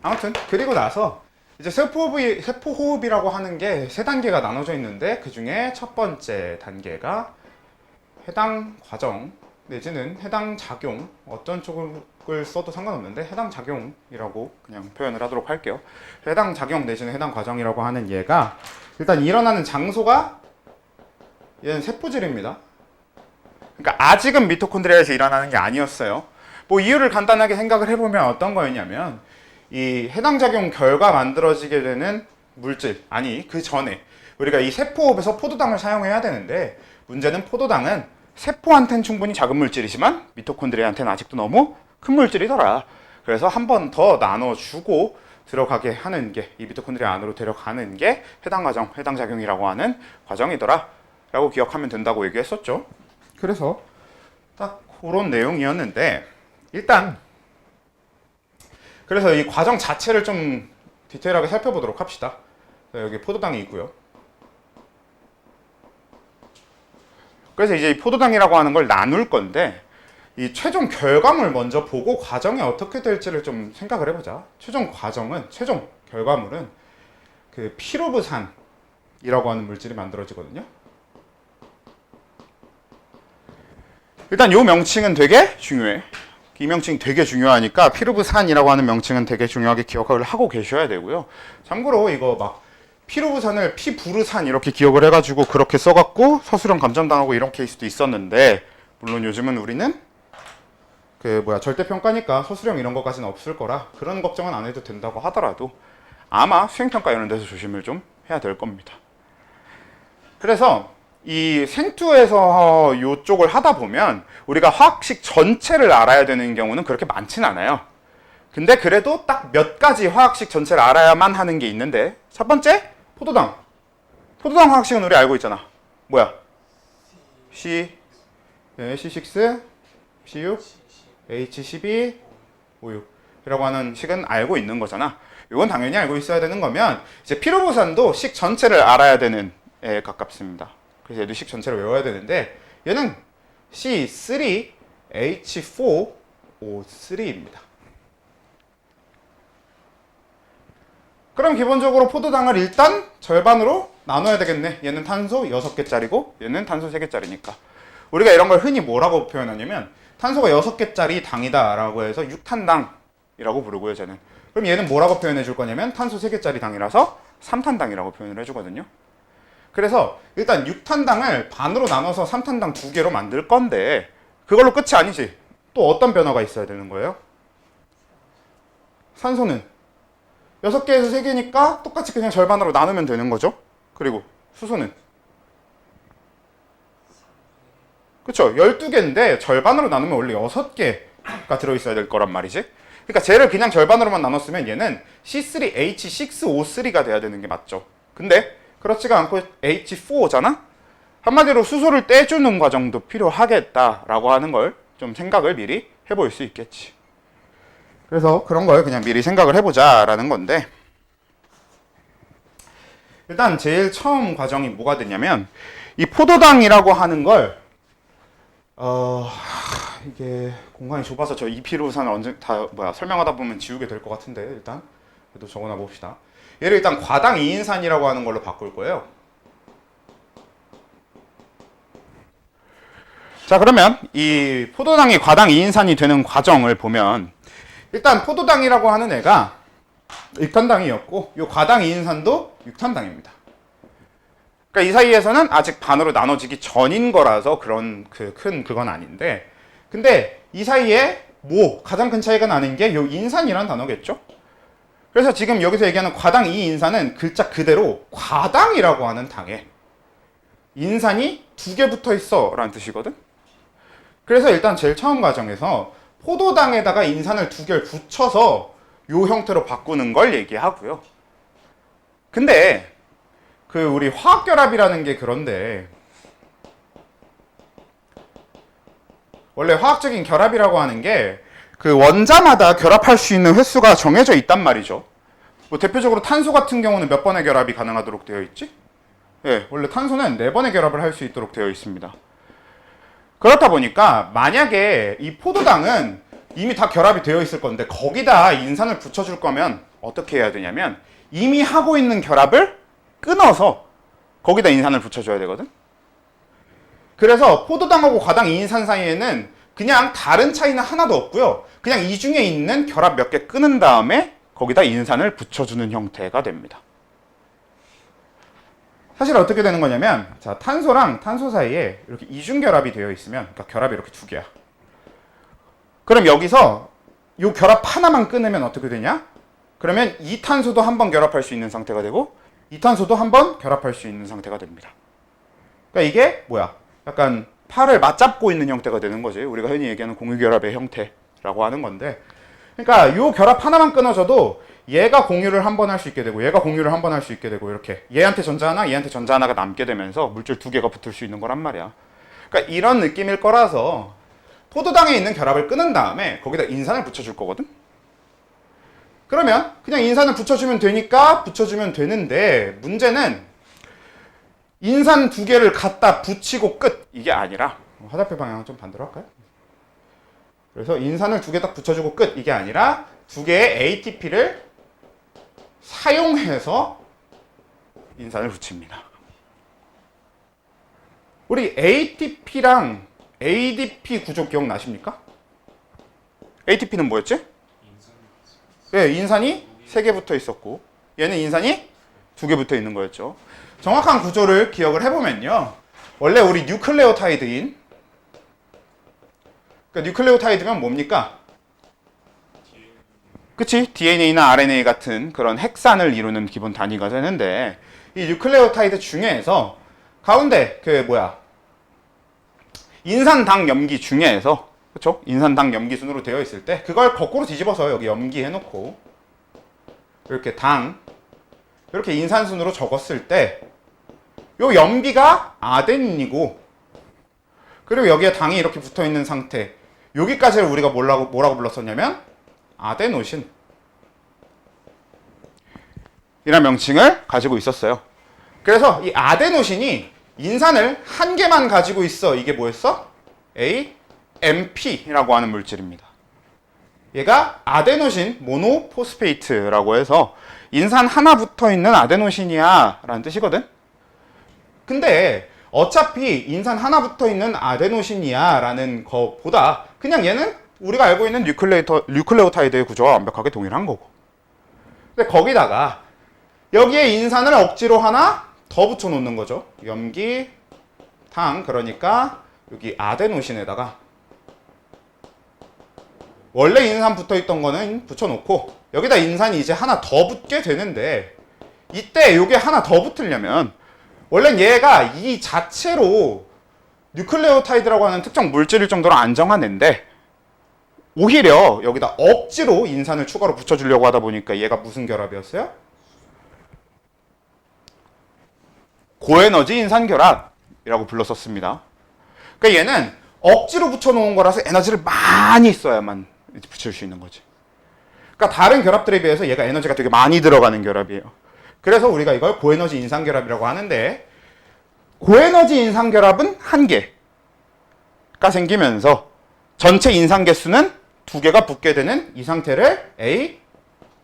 아무튼 그리고 나서 이제 세포호흡이라고 하는 게 세 단계가 나눠져 있는데 그 중에 첫 번째 단계가 해당 과정 내지는 해당 작용, 어떤 쪽을 써도 상관없는데 해당 작용이라고 그냥 표현을 하도록 할게요. 해당 작용 내지는 해당 과정이라고 하는 얘가 일단 일어나는 장소가 얘는 세포질입니다. 그러니까 아직은 미토콘드리아에서 일어나는 게 아니었어요. 뭐 이유를 간단하게 생각을 해보면 어떤 거였냐면 이 해당 작용 결과 만들어지게 되는 물질, 아니 그 전에 우리가 이 세포호흡에서 포도당을 사용해야 되는데 문제는 포도당은 세포한테는 충분히 작은 물질이지만 미토콘드리아한테는 아직도 너무 큰 물질이더라. 그래서 한 번 더 나눠주고 들어가게 하는 게 이 미토콘드리아 안으로 데려가는 게 해당 과정, 해당 작용이라고 하는 과정이더라 라고 기억하면 된다고 얘기했었죠. 그래서 딱 그런 내용이었는데 일단 그래서 이 과정 자체를 좀 디테일하게 살펴보도록 합시다. 여기 포도당이 있고요. 그래서 이제 이 포도당이라고 하는 걸 나눌 건데 이 최종 결과물 먼저 보고 과정이 어떻게 될지를 좀 생각을 해보자. 최종 결과물은 그 피루브산이라고 하는 물질이 만들어지거든요. 일단 이 명칭은 되게 중요해. 이 명칭이 되게 중요하니까 피루브산이라고 하는 명칭은 되게 중요하게 기억을 하고 계셔야 되고요. 참고로 이거 막 피루브산을 피부르산 이렇게 기억을 해가지고 그렇게 써갖고 서술형 감점당하고 이런 케이스도 있었는데 물론 요즘은 우리는 절대평가니까 서술형 이런 것까지는 없을 거라 그런 걱정은 안 해도 된다고 하더라도 아마 수행평가 이런 데서 조심을 좀 해야 될 겁니다. 그래서 이 생투에서 이쪽을 하다 보면 우리가 화학식 전체를 알아야 되는 경우는 그렇게 많진 않아요. 근데 그래도 딱 몇 가지 화학식 전체를 알아야만 하는 게 있는데 첫 번째 포도당 화학식은 우리 알고 있잖아. 뭐야? C6, C6, H12, O6 이라고 하는 식은 알고 있는 거잖아. 이건 당연히 알고 있어야 되는 거면 이제 피루브산도 식 전체를 알아야 되는 애에 가깝습니다. 그래서 얘도 식 전체를 외워야 되는데 얘는 C3, H4, O3입니다. 그럼 기본적으로 포도당을 일단 절반으로 나눠야 되겠네. 얘는 탄소 6개짜리고 얘는 탄소 3개짜리니까. 우리가 이런 걸 흔히 뭐라고 표현하냐면 탄소가 6개짜리 당이다 라고 해서 6탄당이라고 부르고요. 쟤는. 그럼 얘는 뭐라고 표현해 줄 거냐면 탄소 3개짜리 당이라서 3탄당이라고 표현을 해주거든요. 그래서 일단 6탄당을 반으로 나눠서 3탄당 2개로 만들 건데 그걸로 끝이 아니지. 또 어떤 변화가 있어야 되는 거예요? 산소는 6개에서 3개니까 똑같이 그냥 절반으로 나누면 되는 거죠. 그리고 수소는 그쵸? 12개인데 절반으로 나누면 원래 6개가 들어있어야 될 거란 말이지. 그러니까 쟤를 그냥 절반으로만 나눴으면 얘는 C3H6O3가 돼야 되는 게 맞죠. 근데 그렇지가 않고 H4잖아? 한마디로 수소를 떼주는 과정도 필요하겠다라고 하는 걸 좀 생각을 미리 해볼 수 있겠지. 그래서 그런 걸 그냥 미리 생각을 해보자라는 건데 일단 제일 처음 과정이 뭐가 되냐면 이 포도당이라고 하는 걸 이게 공간이 좁아서 저 이 피루산을 언제 설명하다 보면 지우게 될 것 같은데 일단 그래도 적어놔 봅시다. 얘를 일단 과당 2인산이라고 하는 걸로 바꿀 거예요. 자, 그러면 이 포도당이 과당 2인산이 되는 과정을 보면 일단 포도당이라고 하는 애가 6탄당이었고 이 과당 2인산도 6탄당입니다. 그러니까 이 사이에서는 아직 반으로 나눠지기 전인 거라서 그런 그건 아닌데 근데 이 사이에 가장 큰 차이가 나는 게 이 인산이라는 단어겠죠? 그래서 지금 여기서 얘기하는 과당 2인산은 글자 그대로 과당이라고 하는 당에 인산이 2개 붙어 있어 라는 뜻이거든. 그래서 일단 제일 처음 과정에서 포도당에다가 인산을 2개를 붙여서 이 형태로 바꾸는 걸 얘기하고요. 근데 우리 화학결합이라는 게 그런데 원래 화학적인 결합이라고 하는 게 원자마다 결합할 수 있는 횟수가 정해져 있단 말이죠. 뭐 대표적으로 탄소 같은 경우는 몇 번의 결합이 가능하도록 되어 있지? 네, 원래 탄소는 4번의 결합을 할 수 있도록 되어 있습니다. 그렇다 보니까 만약에 이 포도당은 이미 다 결합이 되어 있을 건데 거기다 인산을 붙여줄 거면 어떻게 해야 되냐면 이미 하고 있는 결합을 끊어서 거기다 인산을 붙여줘야 되거든. 그래서 포도당하고 과당 2인산 사이에는 그냥 다른 차이는 하나도 없고요. 그냥 이 중에 있는 결합 몇 개 끊은 다음에 거기다 인산을 붙여주는 형태가 됩니다. 사실 어떻게 되는 거냐면 자, 탄소랑 탄소 사이에 이렇게 이중 결합이 되어 있으면 그러니까 결합이 이렇게 두 개야. 그럼 여기서 이 결합 하나만 끊으면 어떻게 되냐? 그러면 이 탄소도 한번 결합할 수 있는 상태가 되고 이 탄소도 한번 결합할 수 있는 상태가 됩니다. 그러니까 이게 뭐야? 약간 팔을 맞잡고 있는 형태가 되는 거지. 우리가 흔히 얘기하는 공유결합의 형태라고 하는 건데 그러니까 이 결합 하나만 끊어져도 얘가 공유를 한 번 할 수 있게 되고 얘가 공유를 한 번 할 수 있게 되고 이렇게 얘한테 전자 하나 얘한테 전자 하나가 남게 되면서 물질 두 개가 붙을 수 있는 거란 말이야. 그러니까 이런 느낌일 거라서 포도당에 있는 결합을 끊은 다음에 거기다 인산을 붙여줄 거거든. 그러면 그냥 인산을 붙여주면 되니까 붙여주면 되는데 문제는 인산 두 개를 갖다 붙이고 끝 이게 아니라 화살표 방향을 좀 반대로 할까요? 그래서 인산을 두 개 딱 붙여주고 끝 이게 아니라 두 개의 ATP를 사용해서 인산을 붙입니다. 우리 ATP랑 ADP 구조 기억나십니까? ATP는 뭐였지? 네, 인산이 3개 붙어 있었고 얘는 인산이 2개 붙어 있는 거였죠. 정확한 구조를 기억을 해보면요. 원래 우리 뉴클레오타이드인 그러니까 뉴클레오타이드면 뭡니까? 그치? DNA나 RNA 같은 그런 핵산을 이루는 기본 단위가 되는데 이 뉴클레오타이드 중에서 가운데 인산당 염기 중에서 그쵸? 인산당 염기 순으로 되어 있을 때 그걸 거꾸로 뒤집어서 여기 염기 해놓고 이렇게 당 이렇게 인산순으로 적었을 때 요 염기가 아데닌이고 그리고 여기에 당이 이렇게 붙어있는 상태 여기까지를 우리가 뭐라고 불렀었냐면 아데노신 이란 명칭을 가지고 있었어요. 그래서 이 아데노신이 인산을 한 개만 가지고 있어. 이게 뭐였어? AMP라고 하는 물질입니다. 얘가 아데노신 모노포스페이트라고 해서 인산 하나 붙어있는 아데노신이야 라는 뜻이거든. 근데 어차피 인산 하나 붙어있는 아데노신이야 라는 것보다 그냥 얘는 우리가 알고 있는 뉴클레오타이드의 구조와 완벽하게 동일한 거고 근데 거기다가 여기에 인산을 억지로 하나 더 붙여 놓는 거죠. 염기, 당 그러니까 여기 아데노신에다가 원래 인산 붙어있던 거는 붙여놓고 여기다 인산이 이제 하나 더 붙게 되는데 이때 요게 하나 더 붙으려면 원래 얘가 이 자체로 뉴클레오타이드라고 하는 특정 물질일 정도로 안정한 애인데 오히려 여기다 억지로 인산을 추가로 붙여주려고 하다 보니까 얘가 무슨 결합이었어요? 고에너지 인산 결합이라고 불렀었습니다. 그러니까 얘는 억지로 붙여놓은 거라서 에너지를 많이 써야만 붙일 수 있는 거지. 그러니까 다른 결합들에 비해서 얘가 에너지가 되게 많이 들어가는 결합이에요. 그래서 우리가 이걸 고에너지 인산 결합이라고 하는데 고에너지 인산 결합은 한 개가 생기면서 전체 인산 개수는 두 개가 붙게 되는 이 상태를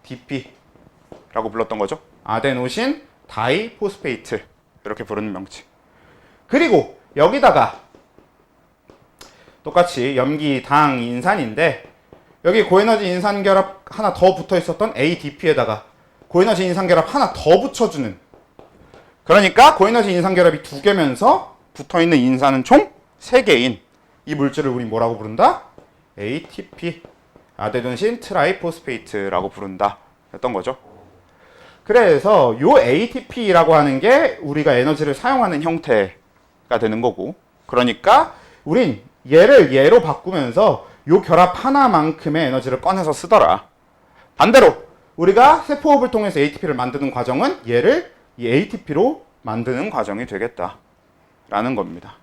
ADP라고 불렀던 거죠. 아데노신 다이포스페이트 이렇게 부르는 명칭. 그리고 여기다가 똑같이 염기, 당, 인산인데 여기 고에너지 인산 결합 하나 더 붙어 있었던 ADP에다가 고에너지 인산 결합 하나 더 붙여주는 그러니까 고에너지 인산 결합이 두 개면서 붙어있는 인산은 총 3개인 이 물질을 우리 뭐라고 부른다? ATP 아데노신 트라이포스페이트라고 부른다 했던 거죠. 그래서 요 ATP라고 하는 게 우리가 에너지를 사용하는 형태가 되는 거고 그러니까 우린 얘를 얘로 바꾸면서 요 결합 하나만큼의 에너지를 꺼내서 쓰더라. 반대로 우리가 세포호흡을 통해서 ATP를 만드는 과정은 얘를 이 ATP로 만드는 과정이 되겠다라는 겁니다.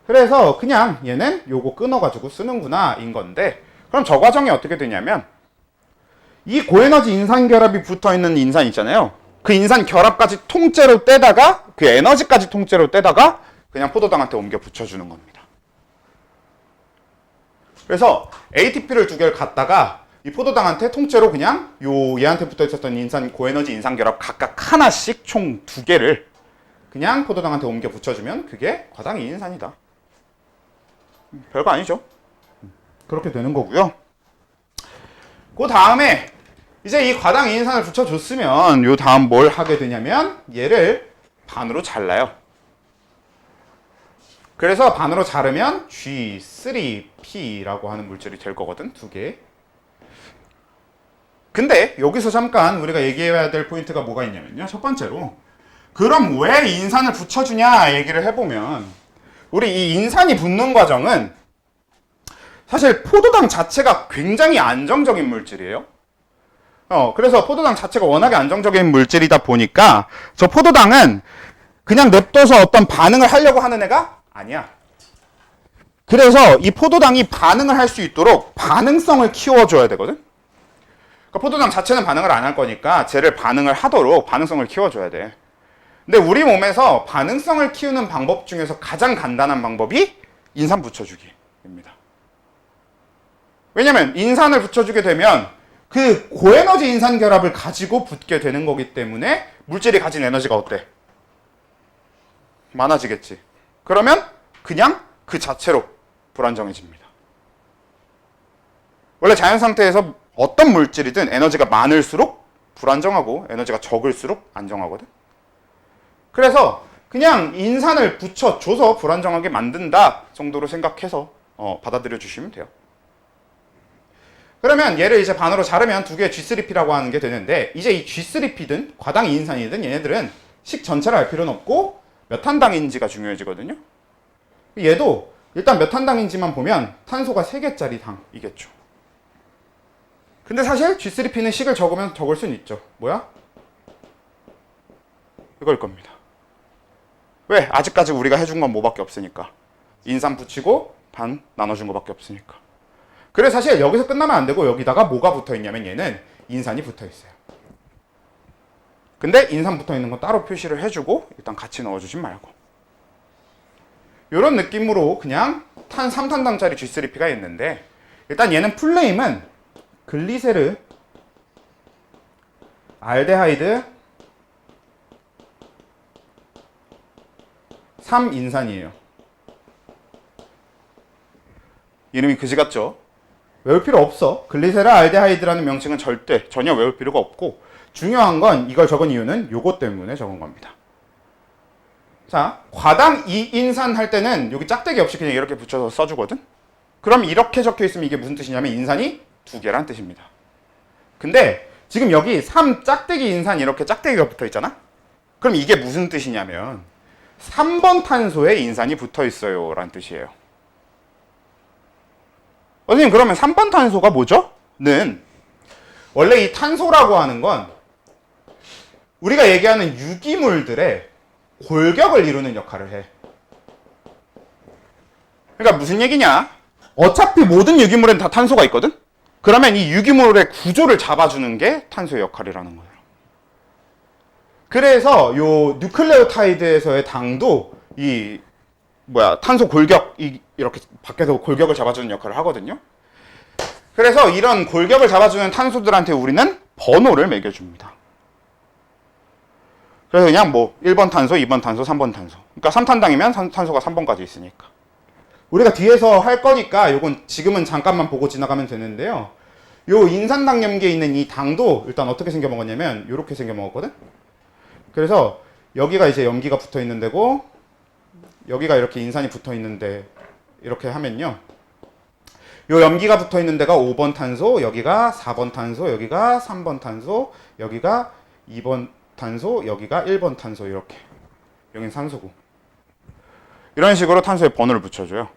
그래서 그냥 얘는 요거 끊어가지고 쓰는구나 인 건데 그럼 저 과정이 어떻게 되냐면 이 고에너지 인산 결합이 붙어있는 인산 있잖아요. 그 인산 결합까지 통째로 떼다가 그 에너지까지 통째로 떼다가 그냥 포도당한테 옮겨 붙여주는 겁니다. 그래서 ATP를 두 개를 갖다가 이 포도당한테 통째로 그냥 얘한테 붙어 있었던 고에너지 인산결합 각각 하나씩 총 두 개를 그냥 포도당한테 옮겨 붙여주면 그게 과당 2인산이다. 별거 아니죠. 그렇게 되는 거고요. 그 다음에 이제 이 과당 2인산을 붙여줬으면 요 다음 뭘 하게 되냐면 얘를 반으로 잘라요. 그래서 반으로 자르면 G3P라고 하는 물질이 될 거거든, 두 개. 근데 여기서 잠깐 우리가 얘기해야 될 포인트가 뭐가 있냐면요. 첫 번째로 그럼 왜 인산을 붙여주냐 얘기를 해보면 우리 이 인산이 붙는 과정은 사실 포도당 자체가 굉장히 안정적인 물질이에요. 그래서 포도당 자체가 워낙에 안정적인 물질이다 보니까 저 포도당은 그냥 냅둬서 어떤 반응을 하려고 하는 애가 아니야. 그래서 이 포도당이 반응을 할 수 있도록 반응성을 키워줘야 되거든. 그러니까 포도당 자체는 반응을 안 할 거니까 쟤를 반응을 하도록 반응성을 키워줘야 돼. 근데 우리 몸에서 반응성을 키우는 방법 중에서 가장 간단한 방법이 인산 붙여주기입니다. 왜냐면 인산을 붙여주게 되면 그 고에너지 인산 결합을 가지고 붙게 되는 거기 때문에 물질이 가진 에너지가 어때? 많아지겠지. 그러면 그냥 그 자체로 불안정해집니다. 원래 자연 상태에서 어떤 물질이든 에너지가 많을수록 불안정하고 에너지가 적을수록 안정하거든. 그래서 그냥 인산을 붙여줘서 불안정하게 만든다 정도로 생각해서 받아들여 주시면 돼요. 그러면 얘를 이제 반으로 자르면 두 개의 G3P라고 하는 게 되는데 이제 이 G3P든 과당 2인산이든 얘네들은 식 전체를 알 필요는 없고 몇 탄당인지가 중요해지거든요. 얘도 일단 몇 탄당인지만 보면 탄소가 3개짜리 당이겠죠. 근데 사실 G3P는 식을 적으면 적을 수는 있죠. 뭐야? 이걸 겁니다. 왜? 아직까지 우리가 해준 건 뭐밖에 없으니까. 인산 붙이고 반 나눠준 거밖에 없으니까. 그래서 사실 여기서 끝나면 안 되고 여기다가 뭐가 붙어 있냐면 얘는 인산이 붙어 있어요. 근데 인산 붙어 있는 건 따로 표시를 해주고 일단 같이 넣어주지 말고. 이런 느낌으로 그냥 3탄당짜리 G3P가 있는데 일단 얘는 풀네임은 글리세르 알데하이드 3인산이에요. 이름이 그지 같죠? 외울 필요 없어. 글리세르 알데하이드라는 명칭은 전혀 외울 필요가 없고 중요한 건 이걸 적은 이유는 요것 때문에 적은 겁니다. 자, 과당 2인산 할 때는 여기 짝대기 없이 그냥 이렇게 붙여서 써주거든? 그럼 이렇게 적혀 있으면 이게 무슨 뜻이냐면 인산이 2개란 뜻입니다. 근데 지금 여기 3 짝대기 인산 이렇게 짝대기가 붙어 있잖아? 그럼 이게 무슨 뜻이냐면 3번 탄소에 인산이 붙어 있어요 라는 뜻이에요. 선생님 그러면 3번 탄소가 뭐죠? 는 원래 이 탄소라고 하는 건 우리가 얘기하는 유기물들의 골격을 이루는 역할을 해. 그러니까 무슨 얘기냐? 어차피 모든 유기물엔 다 탄소가 있거든? 그러면 이 유기물의 구조를 잡아주는 게 탄소의 역할이라는 거예요. 그래서 요 뉴클레오타이드에서의 당도 탄소 골격이 이렇게 밖에서 골격을 잡아주는 역할을 하거든요. 그래서 이런 골격을 잡아주는 탄소들한테 우리는 번호를 매겨줍니다. 그래서 그냥 1번 탄소, 2번 탄소, 3번 탄소. 그러니까 3탄당이면 탄소가 3번까지 있으니까. 우리가 뒤에서 할 거니까 요건 지금은 잠깐만 보고 지나가면 되는데요. 요 인산당염기에 있는 이 당도 일단 어떻게 생겨 먹었냐면 요렇게 생겨 먹었거든? 그래서 여기가 이제 염기가 붙어 있는 데고 여기가 이렇게 인산이 붙어 있는데 이렇게 하면요. 요 염기가 붙어 있는 데가 5번 탄소, 여기가 4번 탄소, 여기가 3번 탄소, 여기가 2번 탄소, 여기가 1번 탄소 이렇게. 여긴 산소고. 이런 식으로 탄소에 번호를 붙여줘요.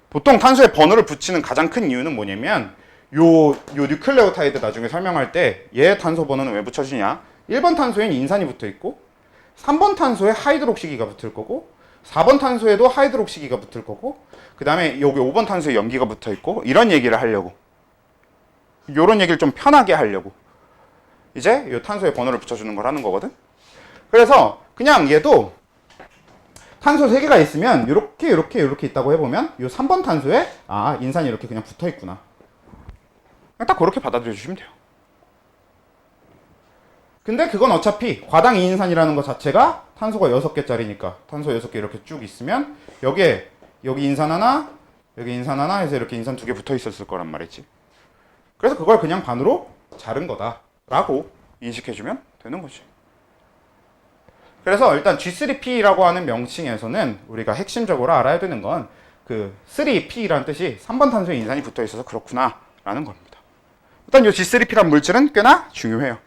보통 탄소에 번호를 붙이는 가장 큰 이유는 뭐냐면 요 뉴클레오타이드 나중에 설명할 때 얘 탄소 번호는 왜 붙여주냐? 1번 탄소에는 인산이 붙어 있고 3번 탄소에 하이드록시기가 붙을 거고 4번 탄소에도 하이드록시기가 붙을 거고 그 다음에 여기 5번 탄소에 염기가 붙어 있고 이런 얘기를 하려고 요런 얘기를 좀 편하게 하려고 이제 요 탄소에 번호를 붙여주는 걸 하는 거거든. 그래서 그냥 얘도 탄소 3개가 있으면 이렇게 있다고 해보면 이 3번 탄소에 인산이 이렇게 그냥 붙어 있구나. 딱 그렇게 받아들여 주시면 돼요. 근데 그건 어차피 과당 2인산이라는 것 자체가 탄소가 6개짜리니까 탄소 6개 이렇게 쭉 있으면 여기에 여기 인산 하나 여기 인산 하나 해서 이렇게 인산 2개 붙어 있었을 거란 말이지. 그래서 그걸 그냥 반으로 자른 거다 라고 인식해주면 되는 거지. 그래서 일단 G3P라고 하는 명칭에서는 우리가 핵심적으로 알아야 되는 건 그 3P라는 뜻이 3번 탄소에 인산이 붙어 있어서 그렇구나 라는 겁니다. 일단 이 G3P란 물질은 꽤나 중요해요.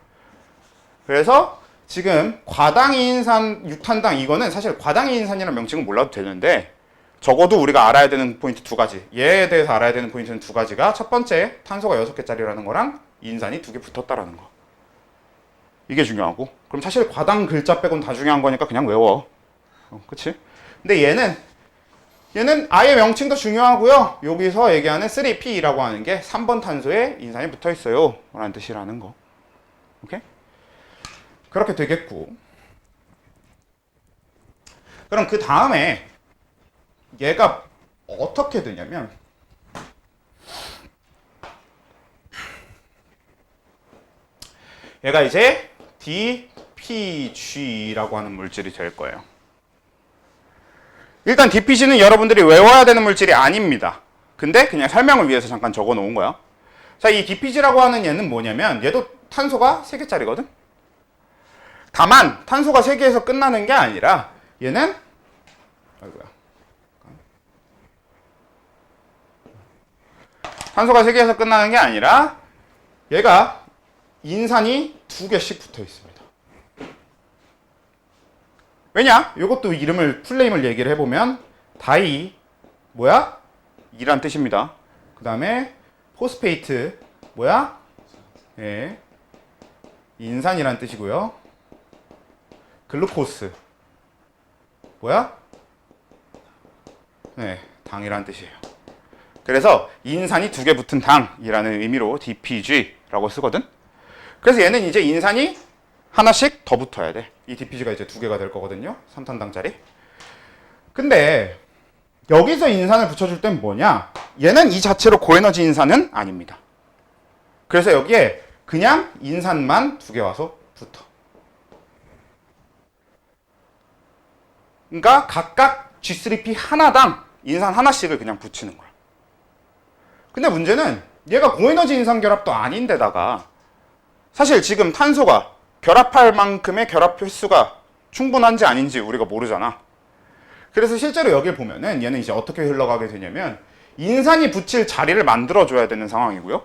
그래서 지금 과당이인산 6탄당 이거는 사실 과당이인산이라는 명칭은 몰라도 되는데 적어도 우리가 알아야 되는 포인트 2가지, 얘에 대해서 알아야 되는 포인트는 2가지가 첫 번째 탄소가 6개짜리라는 거랑 인산이 2개 붙었다라는 거. 이게 중요하고, 그럼 사실 과당 글자 빼곤 다 중요한 거니까 그냥 외워. 그치? 근데 얘는 아예 명칭도 중요하고요. 여기서 얘기하는 3P라고 하는 게 3번 탄소에 인산이 붙어 있어요 라는 뜻이라는 거. 오케이? 그렇게 되겠고, 그럼 그 다음에 얘가 어떻게 되냐면 얘가 이제 DPG라고 하는 물질이 될 거예요. 일단 DPG는 여러분들이 외워야 되는 물질이 아닙니다. 근데 그냥 설명을 위해서 잠깐 적어 놓은 거야. 자, 이 DPG라고 하는 얘는 뭐냐면 얘도 탄소가 3개짜리거든? 다만 탄소가 3개에서 끝나는 게 아니라 얘는 탄소가 3개에서 끝나는 게 아니라 얘가 인산이 2개씩 붙어 있습니다. 왜냐? 이것도 이름을 풀네임을 얘기를 해보면 다이 뭐야? 이란 뜻입니다. 그 다음에 포스페이트 뭐야? 예, 인산이란 뜻이고요. 글루코스 뭐야? 네, 당이란 뜻이에요. 그래서 인산이 2개 붙은 당이라는 의미로 DPG라고 쓰거든. 그래서 얘는 이제 인산이 하나씩 더 붙어야 돼. 이 DPG가 이제 2개가 될 거거든요. 3탄당짜리. 근데 여기서 인산을 붙여줄 땐 뭐냐? 얘는 이 자체로 고에너지 인산은 아닙니다. 그래서 여기에 그냥 인산만 2개 와서 붙어. 그러니까 각각 G3P 하나당 인산 하나씩을 그냥 붙이는 거야. 근데 문제는 얘가 고에너지 인산 결합도 아닌데다가 사실 지금 탄소가 결합할 만큼의 결합 필수가 충분한지 아닌지 우리가 모르잖아. 그래서 실제로 여기를 보면은 얘는 이제 어떻게 흘러가게 되냐면 인산이 붙일 자리를 만들어줘야 되는 상황이고요.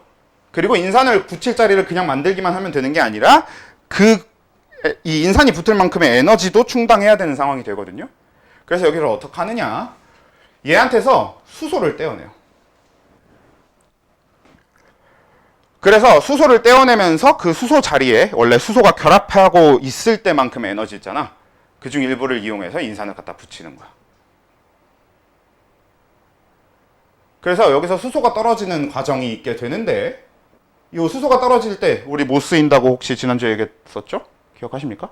그리고 인산을 붙일 자리를 그냥 만들기만 하면 되는 게 아니라 이 인산이 붙을 만큼의 에너지도 충당해야 되는 상황이 되거든요. 그래서 여기를 어떻게 하느냐? 얘한테서 수소를 떼어내요. 그래서 수소를 떼어내면서 그 수소 자리에 원래 수소가 결합하고 있을 때만큼의 에너지 있잖아. 그중 일부를 이용해서 인산을 갖다 붙이는 거야. 그래서 여기서 수소가 떨어지는 과정이 있게 되는데 이 수소가 떨어질 때 우리 뭐 쓰인다고 혹시 지난주에 얘기했었죠? 기억하십니까?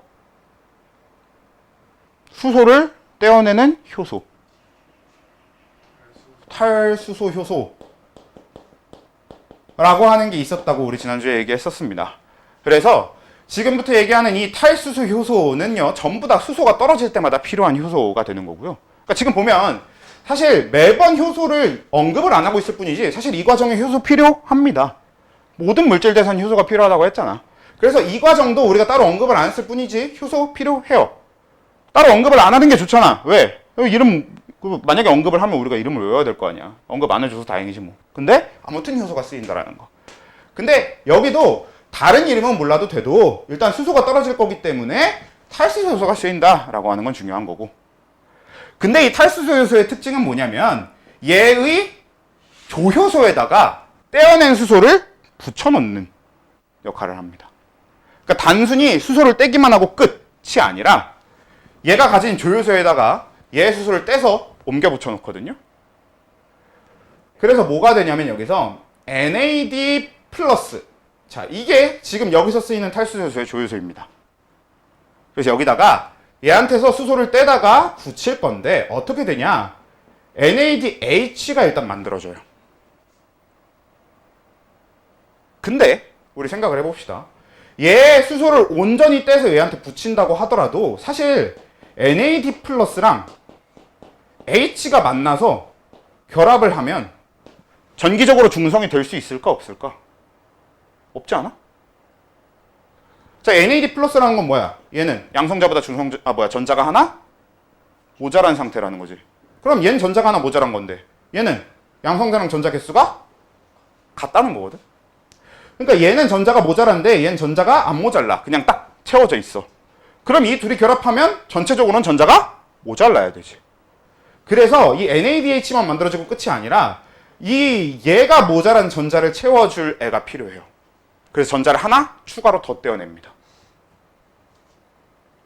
수소를 떼어내는 효소. 탈수소 효소 라고 하는 게 있었다고 우리 지난주에 얘기했었습니다. 그래서 지금부터 얘기하는 이 탈수소 효소는요, 전부 다 수소가 떨어질 때마다 필요한 효소가 되는 거고요. 그러니까 지금 보면 사실 매번 효소를 언급을 안 하고 있을 뿐이지 사실 이 과정에 효소 필요합니다. 모든 물질 대산 효소가 필요하다고 했잖아. 그래서 이 과정도 우리가 따로 언급을 안 했을 뿐이지 효소 필요해요. 따로 언급을 안 하는 게 좋잖아. 왜? 이름 만약에 언급을 하면 우리가 이름을 외워야 될 거 아니야. 언급 안 해줘서 다행이지 뭐. 근데 아무튼 효소가 쓰인다라는 거. 근데 여기도 다른 이름은 몰라도 돼도 일단 수소가 떨어질 거기 때문에 탈수소 효소가 쓰인다라고 하는 건 중요한 거고. 근데 이 탈수소 효소의 특징은 뭐냐면 얘의 조효소에다가 떼어낸 수소를 붙여넣는 역할을 합니다. 그러니까 단순히 수소를 떼기만 하고 끝이 아니라 얘가 가진 조효소에다가 얘 수소를 떼서 옮겨 붙여 놓거든요. 그래서 뭐가 되냐면 여기서 NAD 플러스. 자, 이게 지금 여기서 쓰이는 탈수소의 조효소입니다. 그래서 여기다가 얘한테서 수소를 떼다가 붙일 건데 어떻게 되냐? NADH가 일단 만들어져요. 근데 우리 생각을 해봅시다. 얘 수소를 온전히 떼서 얘한테 붙인다고 하더라도 사실 NAD 플러스랑 H가 만나서 결합을 하면 전기적으로 중성이 될 수 있을까 없을까? 없지 않아? 자, NAD 플러스라는 건 뭐야? 얘는 양성자보다 전자가 하나 모자란 상태라는 거지. 그럼 얘는 전자가 하나 모자란 건데 얘는 양성자랑 전자 개수가 같다는 거거든. 그러니까 얘는 전자가 모자란데 얘는 전자가 안 모자라. 그냥 딱 채워져 있어. 그럼 이 둘이 결합하면 전체적으로는 전자가 모자라야 되지. 그래서 이 NADH만 만들어지고 끝이 아니라 얘가 모자란 전자를 채워줄 애가 필요해요. 그래서 전자를 하나 추가로 더 떼어냅니다.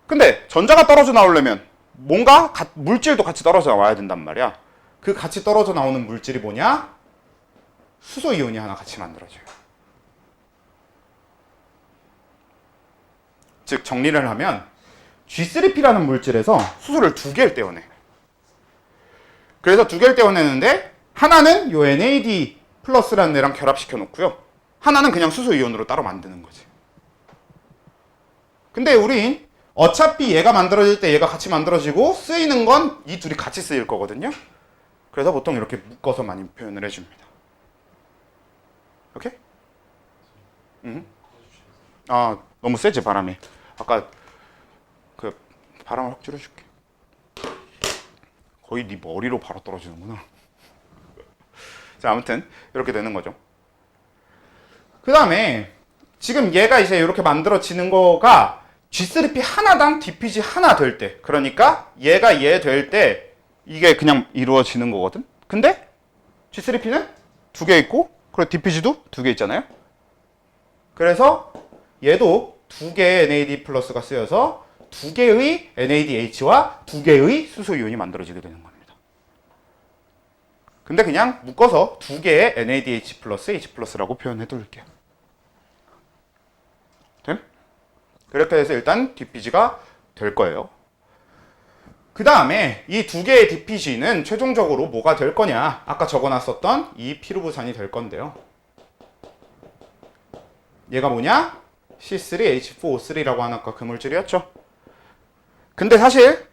근데 전자가 떨어져 나오려면 뭔가 물질도 같이 떨어져 나와야 된단 말이야. 그 같이 떨어져 나오는 물질이 뭐냐? 수소이온이 하나 같이 만들어져요. 즉 정리를 하면 G3P라는 물질에서 수소를 2개를 떼어내. 그래서 2개를 떼어내는데 하나는 요 NAD 플러스라는 애랑 결합시켜 놓고요. 하나는 그냥 수소이온으로 따로 만드는 거지. 근데 우린 어차피 얘가 만들어질 때 얘가 같이 만들어지고 쓰이는 건 이 둘이 같이 쓰일 거거든요. 그래서 보통 이렇게 묶어서 많이 표현을 해줍니다. 오케이? 아, 너무 세지 바람이. 아까 그 바람을 확 줄여줄게. 거의 네 머리로 바로 떨어지는구나. 자, 아무튼 이렇게 되는 거죠. 그 다음에 지금 얘가 이제 이렇게 만들어지는 거가 G3P 하나당 DPG 하나 될 때, 그러니까 얘가 얘 될 때 이게 그냥 이루어지는 거거든. 근데 G3P는 2개 있고 그리고 DPG도 2개 있잖아요. 그래서 얘도 2개의 NAD 플러스가 쓰여서 2개의 NADH와 2개의 수소이온이 만들어지게 되는 겁니다. 근데 그냥 묶어서 2개의 NADH 플러스 H 플러스라고 표현해 둘게요. 됨? 그렇게 해서 일단 DPG가 될 거예요. 그 다음에 이 2개의 DPG는 최종적으로 뭐가 될 거냐? 아까 적어놨었던 이 피루부산이 될 건데요. 얘가 뭐냐? C3H4O3라고 하는 아까 그 물질이었죠. 근데 사실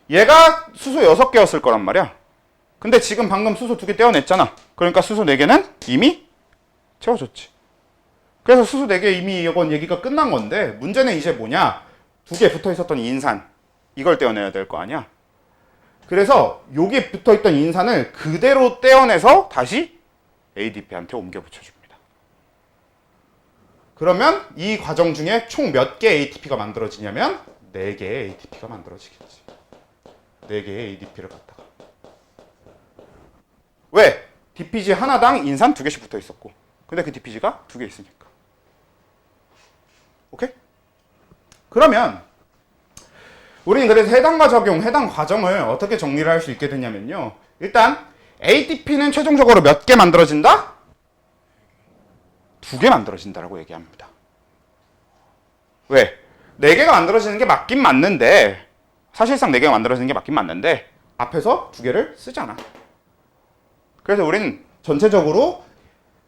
얘가 수소 6개였을 거란 말이야. 근데 지금 방금 수소 2개 떼어냈잖아. 그러니까 수소 4개는 이미 채워졌지. 그래서 수소 4개 이미 이건 얘기가 끝난 건데 문제는 이제 뭐냐? 2개 붙어 있었던 인산 이걸 떼어내야 될 거 아니야. 그래서 여기 붙어 있던 인산을 그대로 떼어내서 다시 ADP한테 옮겨 붙여줍니다. 그러면 이 과정 중에 총 몇 개의 ATP가 만들어지냐면 4개의 ATP가 만들어지겠지. 4개의 ADP를 갖다가. 왜? DPG 하나당 인산 2개씩 붙어 있었고. 근데 그 DPG가 2개 있으니까. 오케이? 그러면 우리는 그래서 해당과 적용, 해당 과정을 어떻게 정리를 할 수 있게 되냐면요. 일단 ATP는 최종적으로 몇 개 만들어진다? 2개 만들어진다라고 얘기합니다. 왜? 4개가 만들어지는 게 맞긴 맞는데 사실상 4개가 만들어지는 게 맞긴 맞는데 앞에서 2개를 쓰잖아. 그래서 우리는 전체적으로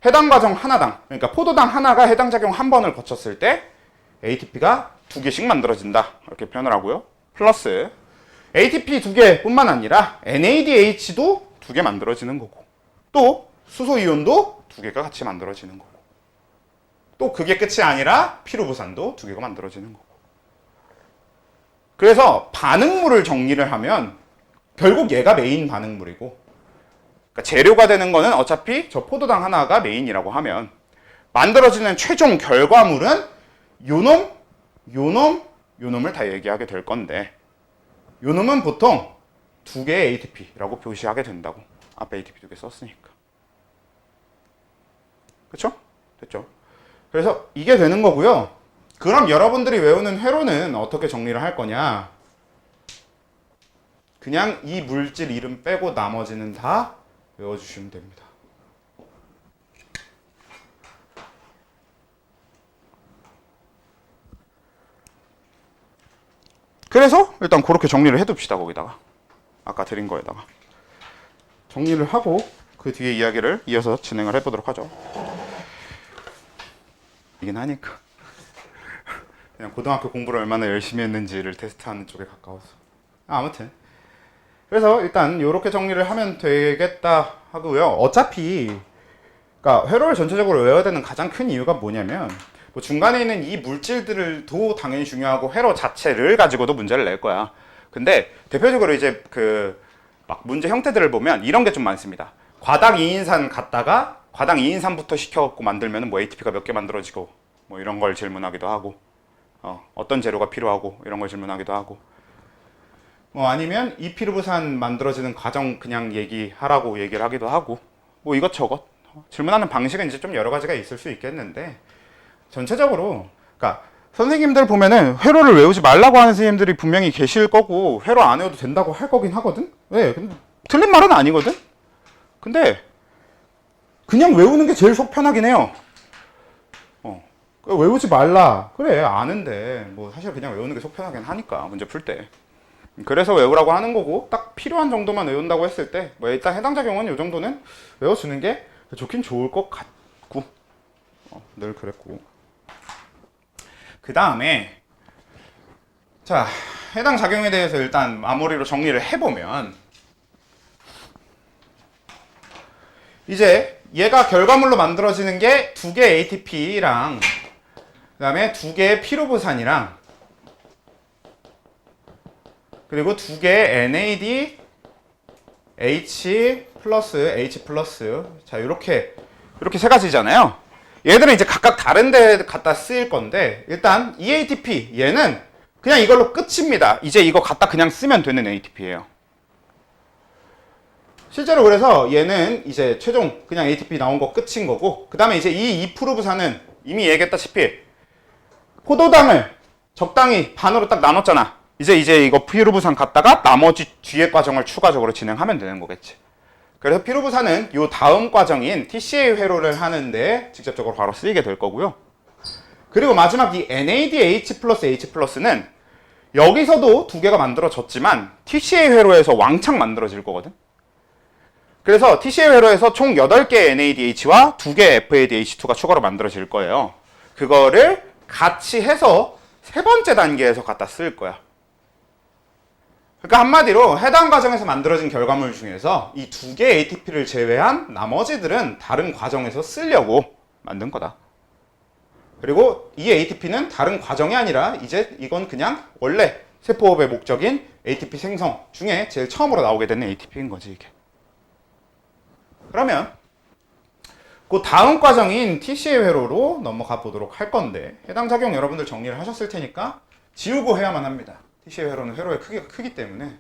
해당 과정 하나당, 그러니까 포도당 하나가 해당 작용 한 번을 거쳤을 때 ATP가 2개씩 만들어진다 이렇게 표현을 하고요. 플러스 ATP 2개 뿐만 아니라 NADH도 2개 만들어지는 거고 또 수소이온도 2개가 같이 만들어지는 거고 또 그게 끝이 아니라 피루부산도 2개가 만들어지는 거고. 그래서 반응물을 정리를 하면 결국 얘가 메인 반응물이고, 그러니까 재료가 되는 거는 어차피 저 포도당 하나가 메인이라고 하면 만들어지는 최종 결과물은 요놈, 요놈, 요놈을 다 얘기하게 될 건데 요놈은 보통 2개의 ATP라고 표시하게 된다고. 앞에 ATP 2개 썼으니까. 그쵸? 됐죠? 그래서 이게 되는 거고요. 그럼 여러분들이 외우는 회로는 어떻게 정리를 할 거냐? 그냥 이 물질 이름 빼고 나머지는 다 외워주시면 됩니다. 그래서 그래서 일단 그렇게 정리를 해둡시다. 거기다가 아까 드린 거에다가 정리를 하고 그 뒤에 이야기를 이어서 진행을 해보도록 하죠. 이긴 하니까 그냥 고등학교 공부를 얼마나 열심히 했는지를 테스트하는 쪽에 가까워서. 아무튼 그래서 일단 이렇게 정리를 하면 되겠다 하고요. 어차피 그러니까 회로를 전체적으로 외워야 되는 가장 큰 이유가 뭐냐면 뭐 중간에 있는 이 물질들도 당연히 중요하고 회로 자체를 가지고도 문제를 낼 거야. 근데 대표적으로 이제 그 막 문제 형태들을 보면 이런 게 좀 많습니다. 과당 2인산 갖다가 과당 2인산부터 시켜갖고 만들면 뭐 ATP가 몇 개 만들어지고 뭐 이런 걸 질문하기도 하고 어떤 재료가 필요하고 이런 걸 질문하기도 하고 뭐 아니면 이피르부산 만들어지는 과정 그냥 얘기하라고 얘기를 하기도 하고 뭐 이것저것 질문하는 방식은 이제 좀 여러 가지가 있을 수 있겠는데 전체적으로 그러니까 선생님들 보면은 회로를 외우지 말라고 하는 선생님들이 분명히 계실 거고 회로 안 외워도 된다고 할 거긴 하거든. 왜? 근데 틀린 말은 아니거든. 근데 그냥 외우는 게 제일 속 편하긴 해요. 외우지 말라. 그래 아는데 뭐 사실 그냥 외우는 게 속 편하긴 하니까 문제 풀 때. 그래서 외우라고 하는 거고 딱 필요한 정도만 외운다고 했을 때 뭐 일단 해당 작용은 이 정도는 외워주는 게 좋긴 좋을 것 같고 늘 그랬고 그 다음에 자 해당 작용에 대해서 일단 마무리로 정리를 해보면 이제 얘가 결과물로 만들어지는 게 두 개의 ATP랑 그 다음에 두 개의 피루부산이랑 그리고 두 개의 NAD H 플러스 H 플러스 자 이렇게 세 가지잖아요. 얘들은 이제 각각 다른 데 갖다 쓰일 건데 일단 이 ATP 얘는 그냥 이걸로 끝입니다. 이제 이거 갖다 그냥 쓰면 되는 ATP예요. 실제로 그래서 얘는 이제 최종 그냥 ATP 나온 거 끝인 거고 그 다음에 이제 이 2%부산은 이미 얘기했다시피 포도당을 적당히 반으로 딱 나눴잖아. 이제 이거 피루부산 갖다가 나머지 뒤에 과정을 추가적으로 진행하면 되는 거겠지. 그래서 피루부산은 요 다음 과정인 TCA 회로를 하는데 직접적으로 바로 쓰이게 될 거고요. 그리고 마지막 이 NADH 플러스 H 플러스는 여기서도 두 개가 만들어졌지만 TCA 회로에서 왕창 만들어질 거거든. 그래서 TCA 회로에서 총 8개의 NADH와 2개의 FADH2가 추가로 만들어질 거예요. 그거를 같이 해서 세 번째 단계에서 갖다 쓸 거야. 그러니까 한마디로 해당 과정에서 만들어진 결과물 중에서 이 2개의 ATP를 제외한 나머지들은 다른 과정에서 쓰려고 만든 거다. 그리고 이 ATP는 다른 과정이 아니라 이제 이건 그냥 원래 세포호흡의 목적인 ATP 생성 중에 제일 처음으로 나오게 되는 ATP인 거지 이게. 그러면 그 다음 과정인 TCA 회로로 넘어가 보도록 할 건데 해당 작용 여러분들 정리를 하셨을 테니까 지우고 해야만 합니다. TCA 회로는 회로의 크기가 크기 때문에.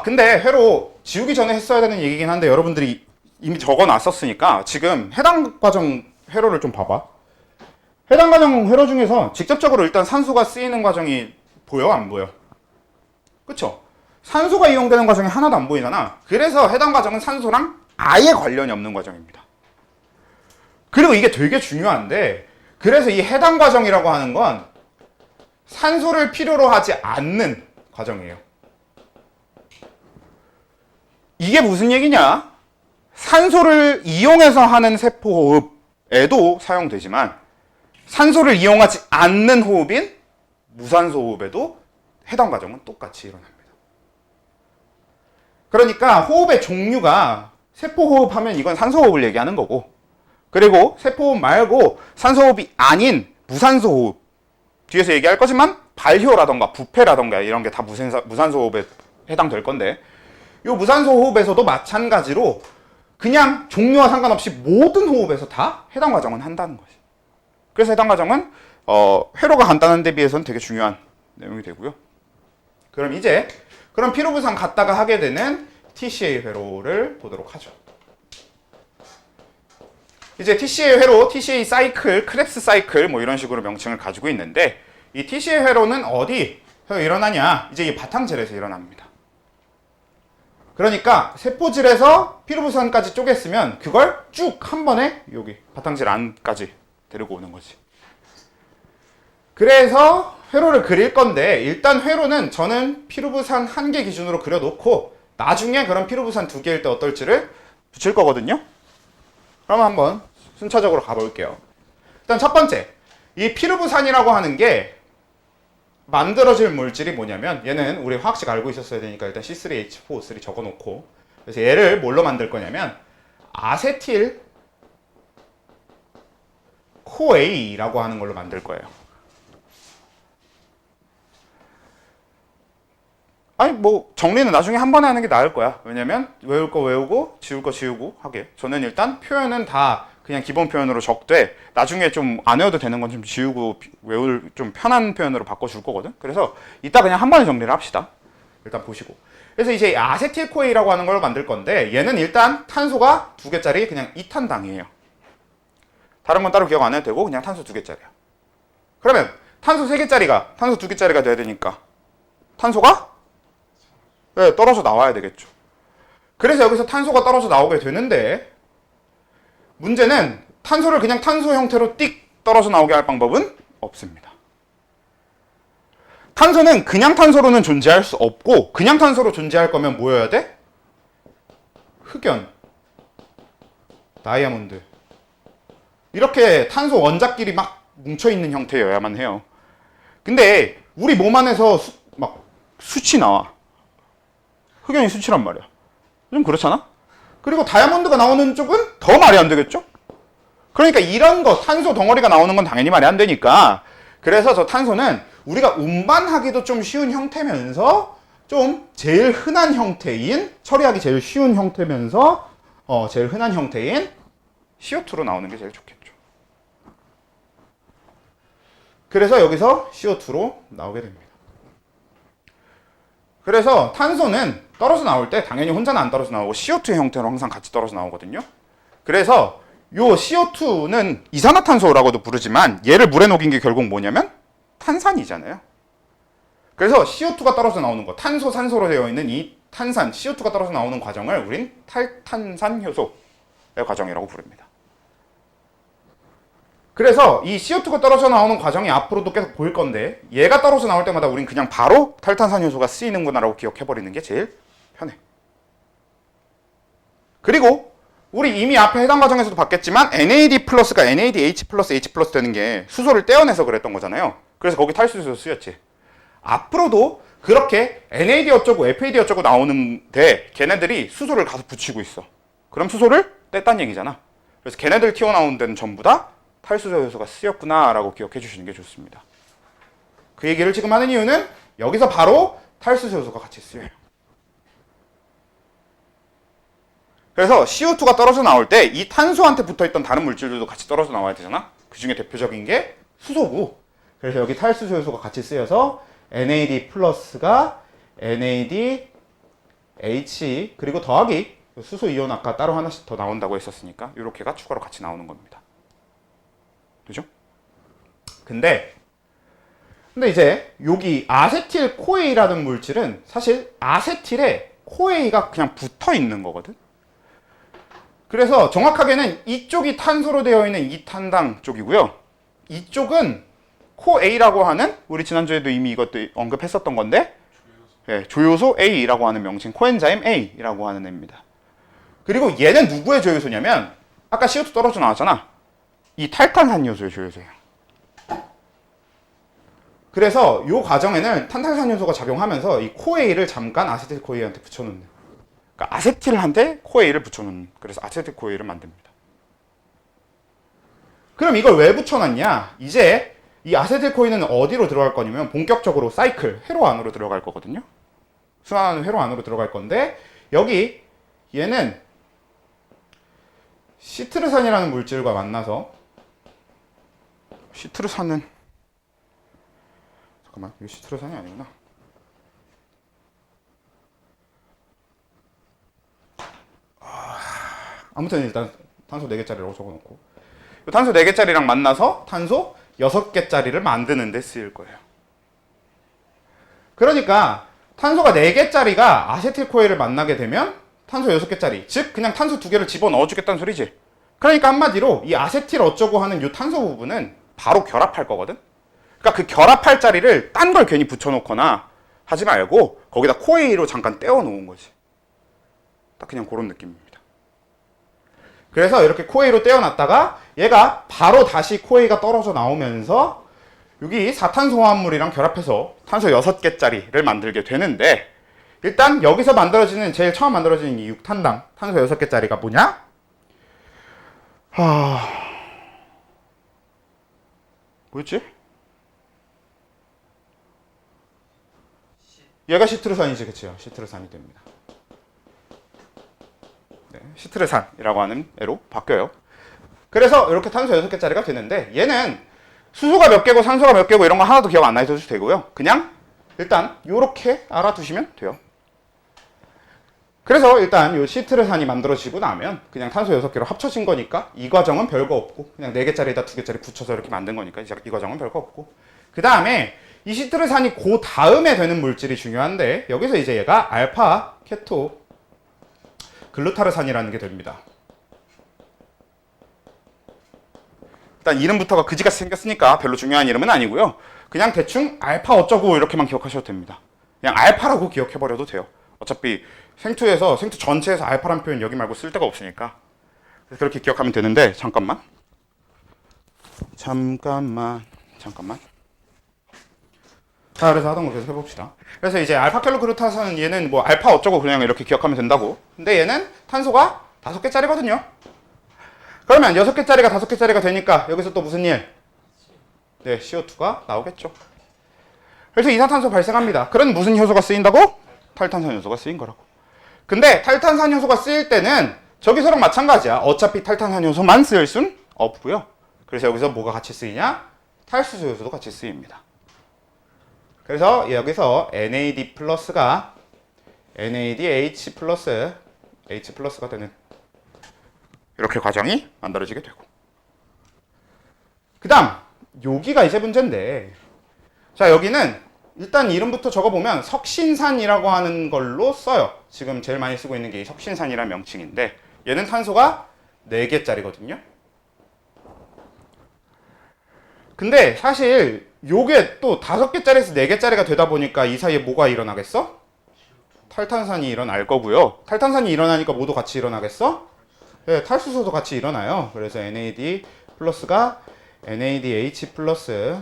근데 회로 지우기 전에 했어야 되는 얘기긴 한데 여러분들이 이미 적어놨었으니까 지금 해당 과정 회로를 좀 봐봐. 해당 과정 회로 중에서 직접적으로 일단 산소가 쓰이는 과정이 보여? 안 보여? 그쵸? 산소가 이용되는 과정이 하나도 안 보이잖아. 그래서 해당 과정은 산소랑 아예 관련이 없는 과정입니다. 그리고 이게 되게 중요한데 그래서 이 해당 과정이라고 하는 건 산소를 필요로 하지 않는 과정이에요. 이게 무슨 얘기냐? 산소를 이용해서 하는 세포호흡에도 사용되지만 산소를 이용하지 않는 호흡인 무산소 호흡에도 해당 과정은 똑같이 일어납니다. 그러니까 호흡의 종류가 세포호흡 하면 이건 산소호흡을 얘기하는 거고 그리고 세포호흡 말고 산소호흡이 아닌 무산소호흡 뒤에서 얘기할 거지만 발효라던가 부패라던가 이런 게 다 무산소호흡에 해당될 건데 이 무산소호흡에서도 마찬가지로 그냥 종류와 상관없이 모든 호흡에서 다 해당 과정은 한다는 거지. 그래서 해당 과정은 회로가 간단한 데 비해서는 되게 중요한 내용이 되고요. 그럼 피루부산 갖다가 하게 되는 TCA 회로를 보도록 하죠. 이제 TCA 회로, TCA 사이클, 크랩스 사이클 뭐 이런 식으로 명칭을 가지고 있는데 이 TCA 회로는 어디서 일어나냐? 이제 이 바탕질에서 일어납니다. 그러니까 세포질에서 피루부산까지 쪼갰으면 그걸 쭉 한 번에 여기 바탕질 안까지 데리고 오는 거지. 그래서 회로를 그릴 건데 일단 회로는 저는 피루부산 1개 기준으로 그려놓고 나중에 그런 피루부산 2개일 때 어떨지를 붙일 거거든요. 그럼 한번 순차적으로 가볼게요. 일단 첫 번째, 이 피루부산이라고 하는 게 만들어질 물질이 뭐냐면 얘는 우리 화학식 알고 있었어야 되니까 일단 C3H4O3 적어놓고 그래서 얘를 뭘로 만들 거냐면 아세틸 코A라고 하는 걸로 만들 거예요. 아니 뭐 정리는 나중에 한 번에 하는 게 나을 거야. 왜냐면 외울 거 외우고 지울 거 지우고 하게. 저는 일단 표현은 다 그냥 기본 표현으로 적되 나중에 좀 안 외워도 되는 건 좀 지우고 외울 좀 편한 표현으로 바꿔줄 거거든. 그래서 이따 그냥 한 번에 정리를 합시다. 일단 보시고. 그래서 이제 아세틸코에이라고 하는 걸 만들 건데 얘는 일단 탄소가 2개짜리 그냥 2탄당이에요. 다른 건 따로 기억 안 해도 되고 그냥 탄소 2개짜리야. 그러면 탄소 3개짜리가 탄소 2개짜리가 돼야 되니까 탄소가 네, 떨어져 나와야 되겠죠. 그래서 여기서 탄소가 떨어져 나오게 되는데 문제는 탄소를 그냥 탄소 형태로 띡 떨어져 나오게 할 방법은 없습니다. 탄소는 그냥 탄소로는 존재할 수 없고 그냥 탄소로 존재할 거면 뭐여야 돼? 흑연, 다이아몬드 이렇게 탄소 원자끼리 막 뭉쳐있는 형태여야만 해요. 근데 우리 몸 안에서 막 수치 나와. 흑연이 수치란 말이야. 좀 그렇잖아? 그리고 다이아몬드가 나오는 쪽은 더 말이 안 되겠죠? 그러니까 이런 거 탄소 덩어리가 나오는 건 당연히 말이 안 되니까 그래서 저 탄소는 우리가 운반하기도 좀 쉬운 형태면서 좀 제일 흔한 형태인 처리하기 제일 쉬운 형태면서 제일 흔한 형태인 CO2로 나오는 게 제일 좋겠죠. 그래서 여기서 CO2로 나오게 됩니다. 그래서 탄소는 떨어져 나올 때 당연히 혼자는 안 떨어져 나오고 CO2의 형태로 항상 같이 떨어져 나오거든요. 그래서 요 CO2는 이산화탄소라고도 부르지만 얘를 물에 녹인 게 결국 뭐냐면 탄산이잖아요. 그래서 CO2가 떨어져 나오는 거, 탄소, 산소로 되어 있는 이 탄산, CO2가 떨어져 나오는 과정을 우린 탈탄산 효소의 과정이라고 부릅니다. 그래서 이 CO2가 떨어져 나오는 과정이 앞으로도 계속 보일 건데 얘가 떨어져 나올 때마다 우린 그냥 바로 탈탄산 효소가 쓰이는구나 라고 기억해버리는 게 제일 편해. 그리고 우리 이미 앞에 해당 과정에서도 봤겠지만 NAD 플러스가 NADH 플러스 H 플러스 되는 게 수소를 떼어내서 그랬던 거잖아요. 그래서 거기 탈수소 쓰였지. 앞으로도 그렇게 NAD 어쩌고 FAD 어쩌고 나오는데 걔네들이 수소를 가서 붙이고 있어. 그럼 수소를 뗐단 얘기잖아. 그래서 걔네들 튀어나오는 데는 전부 다 탈수소 요소가 쓰였구나 라고 기억해 주시는 게 좋습니다. 그 얘기를 지금 하는 이유는 여기서 바로 탈수소 요소가 같이 쓰여요. 그래서 CO2가 떨어져 나올 때 이 탄소한테 붙어있던 다른 물질들도 같이 떨어져 나와야 되잖아. 그 중에 대표적인 게 수소고 그래서 여기 탈수소 요소가 같이 쓰여서 NAD 플러스가 NADH 그리고 더하기 수소 이온 아까 따로 하나씩 더 나온다고 했었으니까 이렇게가 추가로 같이 나오는 겁니다. 그죠? 근데 이제 여기 아세틸 코에이라는 물질은 사실 아세틸에 코에이가 그냥 붙어 있는 거거든. 그래서 정확하게는 이쪽이 탄소로 되어 있는 이탄당 쪽이고요. 이쪽은 코A라고 하는 우리 지난주에도 이미 이것도 언급했었던 건데 조효소 A라고 하는 명칭 코엔자임 A라고 하는 애입니다. 그리고 얘는 누구의 조효소냐면 아까 CO2 떨어져 나왔잖아. 이 탈탄산 요소의 조효소예요. 그래서 이 과정에는 탄탄산 요소가 작용하면서 이 코A를 잠깐 아세틸 코A한테 붙여놓는 그러니까 아세틸한테 코A를 붙여놓는 그래서 아세틸 코A를 만듭니다. 그럼 이걸 왜 붙여놨냐? 이제 이 아세틸 코에이는 어디로 들어갈 거냐면 본격적으로 사이클, 회로 안으로 들어갈 거거든요. 순환하는 회로 안으로 들어갈 건데 여기 얘는 시트르산이라는 물질과 만나서 시트르산은 잠깐만 이거 시트르산이 아니구나. 아무튼 일단 탄소 4개짜리라고 적어놓고 탄소 4개짜리랑 만나서 탄소 6개짜리를 만드는 데 쓰일 거예요. 그러니까 탄소가 4개짜리가 아세틸코에이를 만나게 되면 탄소 6개짜리 즉 그냥 탄소 2개를 집어넣어 주겠다는 소리지. 그러니까 한마디로 이 아세틸 어쩌고 하는 이 탄소 부분은 바로 결합할 거거든. 그러니까 그 결합할 자리를 딴 걸 괜히 붙여놓거나 하지 말고 거기다 코에이로 잠깐 떼어놓은 거지. 딱 그냥 그런 느낌입니다. 그래서 이렇게 코에이로 떼어놨다가 얘가 바로 다시 코에이가 떨어져 나오면서 여기 사탄소화합물이랑 결합해서 탄소 6개짜리를 만들게 되는데, 일단 여기서 만들어지는 제일 처음 만들어지는 이 6탄당 탄소 6개짜리가 뭐냐? 뭐였지? 얘가 시트르산이지, 그치요? 시트르산이 됩니다. 네, 시트르산이라고 하는 애로 바뀌어요. 그래서 이렇게 탄소 6개짜리가 되는데, 얘는 수소가 몇 개고 산소가 몇 개고 이런 거 하나도 기억 안 나셔도 되고요. 그냥 일단 이렇게 알아두시면 돼요. 그래서 일단 이 시트르산이 만들어지고 나면 그냥 탄소 6개로 합쳐진 거니까 이 과정은 별거 없고, 그냥 4개짜리에다 2개짜리 붙여서 이렇게 만든 거니까 이 과정은 별거 없고, 그 다음에 이 시트르산이 그 다음에 되는 물질이 중요한데, 여기서 이제 얘가 알파 케토 글루타르산이라는 게 됩니다. 일단 이름부터가 그지같이 생겼으니까 별로 중요한 이름은 아니고요. 그냥 대충 알파 어쩌고 이렇게만 기억하셔도 됩니다. 그냥 알파라고 기억해버려도 돼요. 어차피 생투 전체에서 알파란 표현 여기 말고 쓸 데가 없으니까. 그래서 그렇게 기억하면 되는데, 잠깐만. 자, 그래서 하던 거 계속 해봅시다. 그래서 이제 알파켈로그루타산은 얘는 뭐 알파 어쩌고 그냥 이렇게 기억하면 된다고. 근데 얘는 탄소가 5개짜리거든요. 그러면 6개짜리가 5개짜리가 되니까 여기서 또 무슨 일? 네, CO2가 나오겠죠. 그래서 이산탄소 발생합니다. 그런 무슨 효소가 쓰인다고? 탈탄산 효소가 쓰인 거라고. 근데 탈탄산 효소가 쓰일 때는 저기서랑 마찬가지야. 어차피 탈탄산 효소만 쓰일 순 없고요. 그래서 여기서 뭐가 같이 쓰이냐? 탈수소 효소도 같이 쓰입니다. 그래서 여기서 NAD 플러스가 NADH 플러스 H 플러스가 되는 이렇게 과정이 만들어지게 되고, 그 다음 여기가 이제 문제인데, 자 여기는 일단 이름부터 적어보면 석신산이라고 하는 걸로 써요. 지금 제일 많이 쓰고 있는 게 이 석신산이라는 명칭인데, 얘는 탄소가 4개짜리거든요. 근데 사실 요게 또 5개짜리에서 4개짜리가 되다 보니까 이 사이에 뭐가 일어나겠어? 탈탄산이 일어날 거고요. 탈탄산이 일어나니까 뭐도 같이 일어나겠어? 네, 탈수소도 같이 일어나요. 그래서 NAD 플러스가 NADH 플러스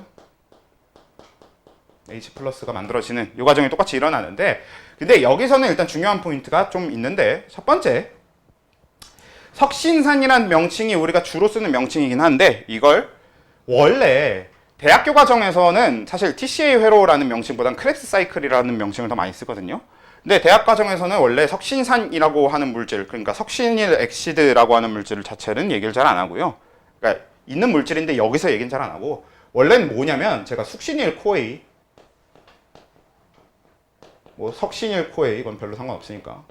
H 플러스가 만들어지는 이 과정이 똑같이 일어나는데, 근데 여기서는 일단 중요한 포인트가 좀 있는데, 첫 번째, 석신산이라는 명칭이 우리가 주로 쓰는 명칭이긴 한데, 이걸 원래 대학교 과정에서는 사실 TCA 회로라는 명칭보다는 크랩스 사이클이라는 명칭을 더 많이 쓰거든요. 근데 대학 과정에서는 원래 석신산이라고 하는 물질, 그러니까 석신일 엑시드라고 하는 물질 자체는 얘기를 잘 안 하고요. 그러니까 있는 물질인데 여기서 얘기는 잘 안 하고, 원래는 뭐냐면 제가 숙신일 코에이, 뭐 석신일 코에이 이건 별로 상관없으니까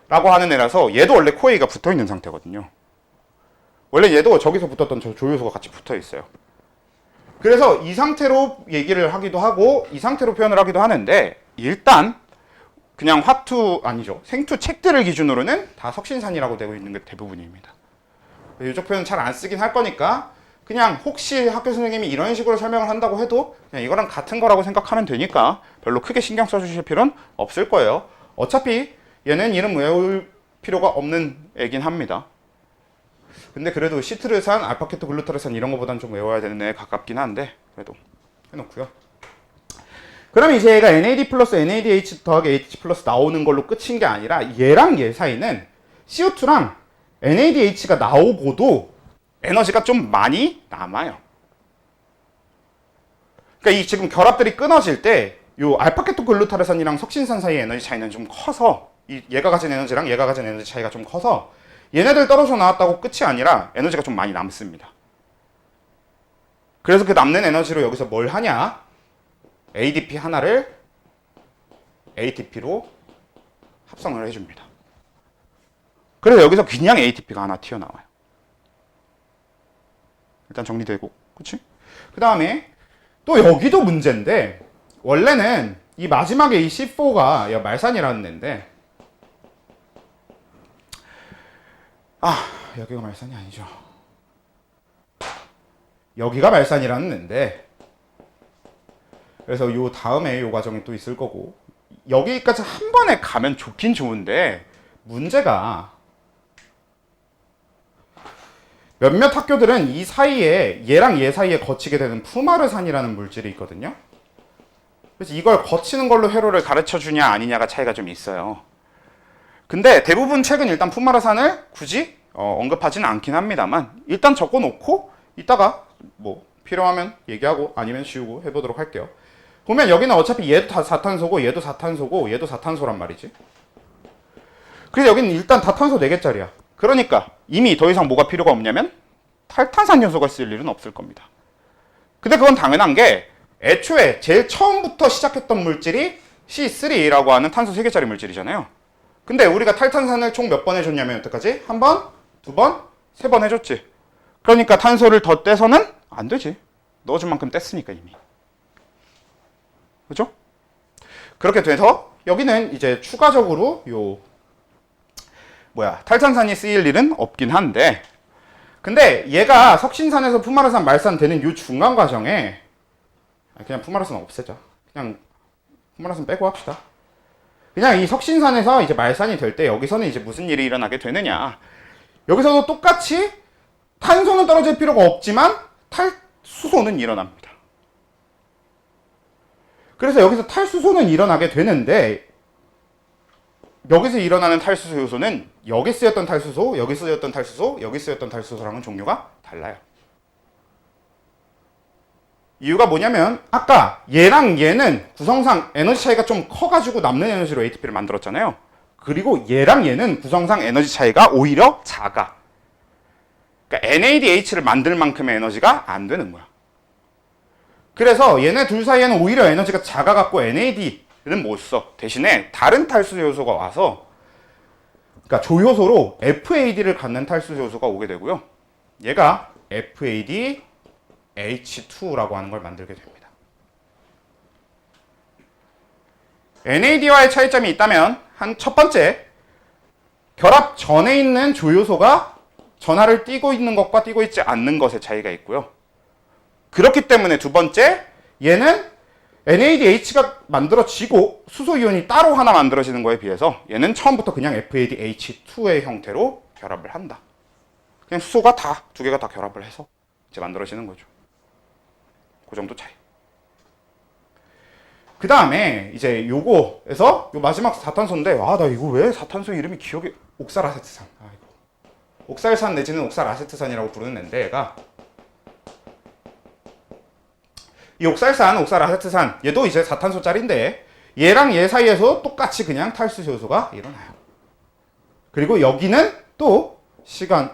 라고 하는 애라서, 얘도 원래 코에이가 붙어 있는 상태거든요. 원래 얘도 저기서 붙었던 저 조효소가 같이 붙어 있어요. 그래서 이 상태로 얘기를 하기도 하고 이 상태로 표현을 하기도 하는데, 일단 그냥 생투 책들을 기준으로는 다 석신산이라고 되고 있는 게 대부분입니다. 이쪽 표현 잘 안 쓰긴 할 거니까 그냥 혹시 학교 선생님이 이런 식으로 설명을 한다고 해도 그냥 이거랑 같은 거라고 생각하면 되니까 별로 크게 신경 써주실 필요는 없을 거예요. 어차피 얘는 이름 외울 필요가 없는 애긴 합니다. 근데 그래도 시트르산, 알파케토 글루타르산 이런 거보다는 좀 외워야 되는 애에 가깝긴 한데, 그래도 해놓고요. 그럼 이제 얘가 NAD 플러스 NADH 더하기 H 플러스 나오는 걸로 끝인 게 아니라, 얘랑 얘 사이는 CO2랑 NADH가 나오고도 에너지가 좀 많이 남아요. 그러니까 이 지금 결합들이 끊어질 때 요 알파케토 글루타르산이랑 석신산 사이의 에너지 차이는 좀 커서, 얘가 가진 에너지랑 얘가 가진 에너지 차이가 좀 커서 얘네들 떨어져 나왔다고 끝이 아니라 에너지가 좀 많이 남습니다. 그래서 그 남는 에너지로 여기서 뭘 하냐? ADP 하나를 ATP로 합성을 해줍니다. 그래서 여기서 그냥 ATP가 하나 튀어나와요. 일단 정리되고, 그치? 그 다음에 또 여기도 문제인데, 원래는 이 마지막에 이 C4가 말산이라는 애인데, 여기가 말산이 아니죠. 여기가 말산이라는 애인데, 그래서 요 다음에 요 과정이 또 있을 거고, 여기까지 한 번에 가면 좋긴 좋은데 문제가 몇몇 학교들은 이 사이에 얘랑 얘 사이에 거치게 되는 푸마르산이라는 물질이 있거든요. 그래서 이걸 거치는 걸로 회로를 가르쳐 주냐 아니냐가 차이가 좀 있어요. 근데 대부분 책은 일단 푸마르산을 굳이 언급하지는 않긴 합니다만 일단 적어 놓고 이따가 뭐 필요하면 얘기하고 아니면 지우고 해보도록 할게요. 보면 여기는 어차피 얘도 다 사탄소고 얘도 사탄소고 얘도 사탄소란 말이지. 그래서 여기는 일단 다탄소 4개짜리야. 그러니까 이미 더 이상 뭐가 필요가 없냐면 탈탄산연소가 쓸 일은 없을 겁니다. 근데 그건 당연한 게 애초에 제일 처음부터 시작했던 물질이 C3라고 하는 탄소 3개짜리 물질이잖아요. 근데 우리가 탈탄산을 총 몇 번 해줬냐면 여태까지? 한 번, 두 번, 세 번 해줬지. 그러니까 탄소를 더 떼서는 안 되지. 넣어준 만큼 뗐으니까 이미. 그죠? 그렇게 돼서 여기는 이제 추가적으로 탈탄산이 쓰일 일은 없긴 한데, 근데 얘가 석신산에서 푸마르산 말산 되는 요 중간 과정에 그냥 푸마르산 없애자. 그냥 푸마르산 빼고 합시다. 그냥 이 석신산에서 이제 말산이 될 때 여기서는 이제 무슨 일이 일어나게 되느냐. 여기서도 똑같이 탄소는 떨어질 필요가 없지만 탈수소는 일어납니다. 그래서 여기서 탈수소는 일어나게 되는데 여기서 일어나는 탈수소 요소는 여기 쓰였던 탈수소, 여기 쓰였던 탈수소, 여기 쓰였던 탈수소랑은 종류가 달라요. 이유가 뭐냐면 아까 얘랑 얘는 구성상 에너지 차이가 좀 커가지고 남는 에너지로 ATP를 만들었잖아요. 그리고 얘랑 얘는 구성상 에너지 차이가 오히려 작아. 그러니까 NADH를 만들 만큼의 에너지가 안 되는 거야. 그래서 얘네 둘 사이에는 오히려 에너지가 작아갖고 NAD는 못 써. 대신에 다른 탈수 요소가 와서, 그러니까 조효소로 FAD를 갖는 탈수 요소가 오게 되고요. 얘가 FAD H2라고 하는 걸 만들게 됩니다. NAD와의 차이점이 있다면 한 첫 번째, 결합 전에 있는 조효소가 전하를 띠고 있는 것과 띠고 있지 않는 것의 차이가 있고요. 그렇기 때문에 두 번째, 얘는 NADH가 만들어지고 수소이온이 따로 하나 만들어지는 거에 비해서 얘는 처음부터 그냥 FADH2의 형태로 결합을 한다. 그냥 수소가 두 개가 다 결합을 해서 이제 만들어지는 거죠. 그 정도 차이. 그 다음에 이제 요거에서 요 마지막 사탄소인데, 나 이거 왜 사탄소 이름이 기억이, 옥살아세트산. 옥살산 내지는 옥살아세트산이라고 부르는 앤데, 얘가 이 옥살산, 옥살아세트산, 얘도 이제 사탄소짜리인데 얘랑 얘 사이에서 똑같이 그냥 탈수 요소가 일어나요. 그리고 여기는 또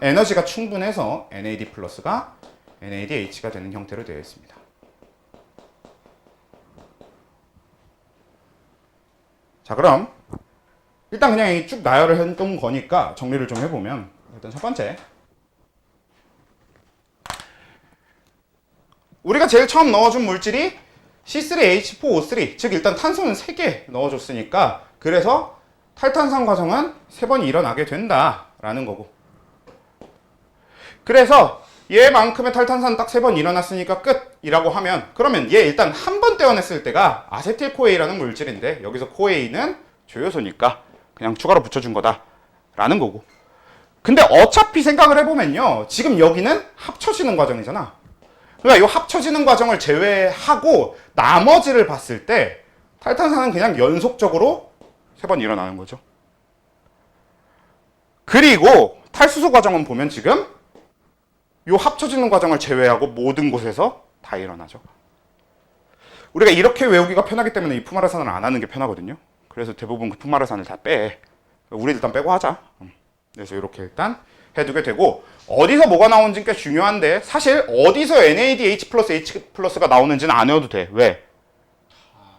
에너지가 충분해서 NAD 플러스가 NADH가 되는 형태로 되어 있습니다. 자, 그럼 일단 그냥 쭉 나열을 해둔 거니까 정리를 좀 해보면, 일단 첫 번째, 우리가 제일 처음 넣어준 물질이 C3H4O3, 즉 일단 탄소는 3개 넣어줬으니까 그래서 탈탄산 과정은 3번이 일어나게 된다라는 거고, 그래서 얘만큼의 탈탄산 딱 3번 일어났으니까 끝이라고 하면, 그러면 얘 일단 한 번 떼어냈을 때가 아세틸코에이라는 물질인데 여기서 코에이는 조효소니까 그냥 추가로 붙여준 거다라는 거고, 근데 어차피 생각을 해보면요, 지금 여기는 합쳐지는 과정이잖아. 그러니까 이 합쳐지는 과정을 제외하고 나머지를 봤을 때 탈탄산은 그냥 연속적으로 3번 일어나는 거죠. 그리고 탈수소 과정은 보면 지금 이 합쳐지는 과정을 제외하고 모든 곳에서 다 일어나죠. 우리가 이렇게 외우기가 편하기 때문에 이 푸마르산을 안 하는 게 편하거든요. 그래서 대부분 그 푸마르산을 다 빼. 우리 일단 빼고 하자. 그래서 이렇게 일단 해두게 되고, 어디서 뭐가 나오는지 꽤 중요한데 사실 어디서 NADH 플러스 H 플러스가 나오는지는 안 외워도 돼. 왜?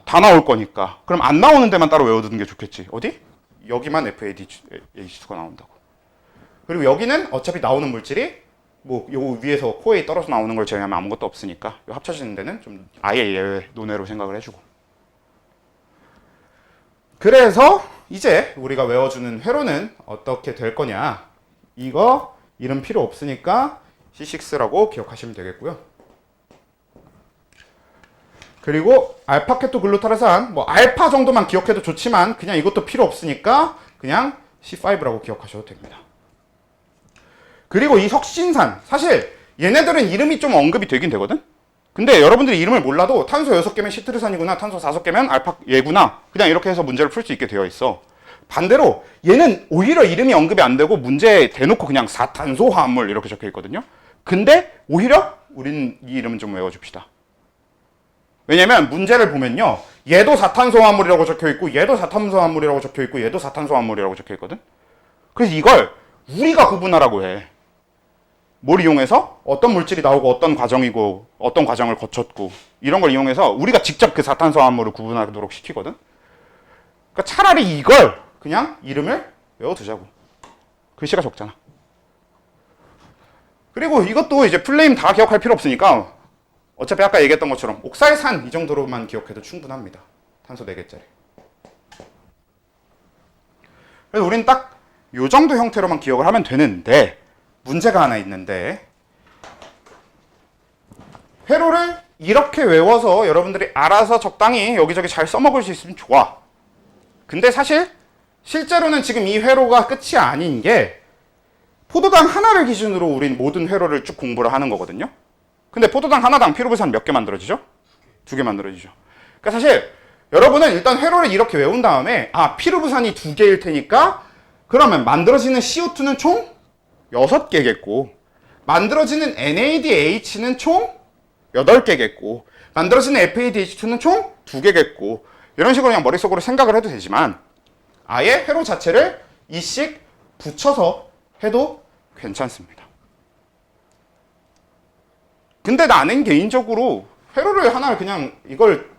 다 나올 거니까. 그럼 안 나오는 데만 따로 외워두는 게 좋겠지. 어디? 여기만 FADH2가 나온다고. 그리고 여기는 어차피 나오는 물질이 요 위에서 코에 떨어져 나오는 걸 제외하면 아무것도 없으니까 요 합쳐지는 데는 좀 아예 예외 논외로 생각을 해주고, 그래서 이제 우리가 외워주는 회로는 어떻게 될 거냐, 이거 이름 필요 없으니까 C6라고 기억하시면 되겠고요. 그리고 알파케토글루타르산, 뭐 알파 정도만 기억해도 좋지만 그냥 이것도 필요 없으니까 그냥 C5라고 기억하셔도 됩니다. 그리고 이 석신산, 사실 얘네들은 이름이 좀 언급이 되긴 되거든? 근데 여러분들이 이름을 몰라도 탄소 6개면 시트르산이구나, 탄소 5개면 알파 얘구나, 그냥 이렇게 해서 문제를 풀 수 있게 되어 있어. 반대로 얘는 오히려 이름이 언급이 안 되고 문제에 대놓고 그냥 사탄소 화합물 이렇게 적혀 있거든요. 근데 오히려 우린 이 이름은 좀 외워줍시다. 왜냐면 문제를 보면요, 얘도 사탄소 화합물이라고 적혀 있고 얘도 사탄소 화합물이라고 적혀 있고 얘도 사탄소 화합물이라고 적혀 있거든. 그래서 이걸 우리가 구분하라고 해. 뭘 이용해서 어떤 물질이 나오고 어떤 과정이고 어떤 과정을 거쳤고 이런 걸 이용해서 우리가 직접 그 사탄소 화합물을 구분하도록 시키거든. 그러니까 차라리 이걸 그냥 이름을 외워두자고. 글씨가 적잖아. 그리고 이것도 이제 플레임 다 기억할 필요 없으니까 어차피 아까 얘기했던 것처럼 옥살산 이 정도로만 기억해도 충분합니다. 탄소 4개짜리. 그래서 우린 딱 이 정도 형태로만 기억을 하면 되는데 문제가 하나 있는데, 회로를 이렇게 외워서 여러분들이 알아서 적당히 여기저기 잘 써먹을 수 있으면 좋아. 근데 사실 실제로는 지금 이 회로가 끝이 아닌 게 포도당 하나를 기준으로 우린 모든 회로를 쭉 공부를 하는 거거든요. 근데 포도당 하나당 피루부산 몇 개 만들어지죠? 2개 만들어지죠. 그러니까 사실 여러분은 일단 회로를 이렇게 외운 다음에 피루부산이 2개일 테니까 그러면 만들어지는 CO2는 총 6개겠고 만들어지는 NADH는 총 8개겠고 만들어지는 FADH2는 총 2개겠고 이런 식으로 그냥 머릿속으로 생각을 해도 되지만 아예 회로 자체를 이씩 붙여서 해도 괜찮습니다. 근데 나는 개인적으로 회로를 하나를 그냥 이걸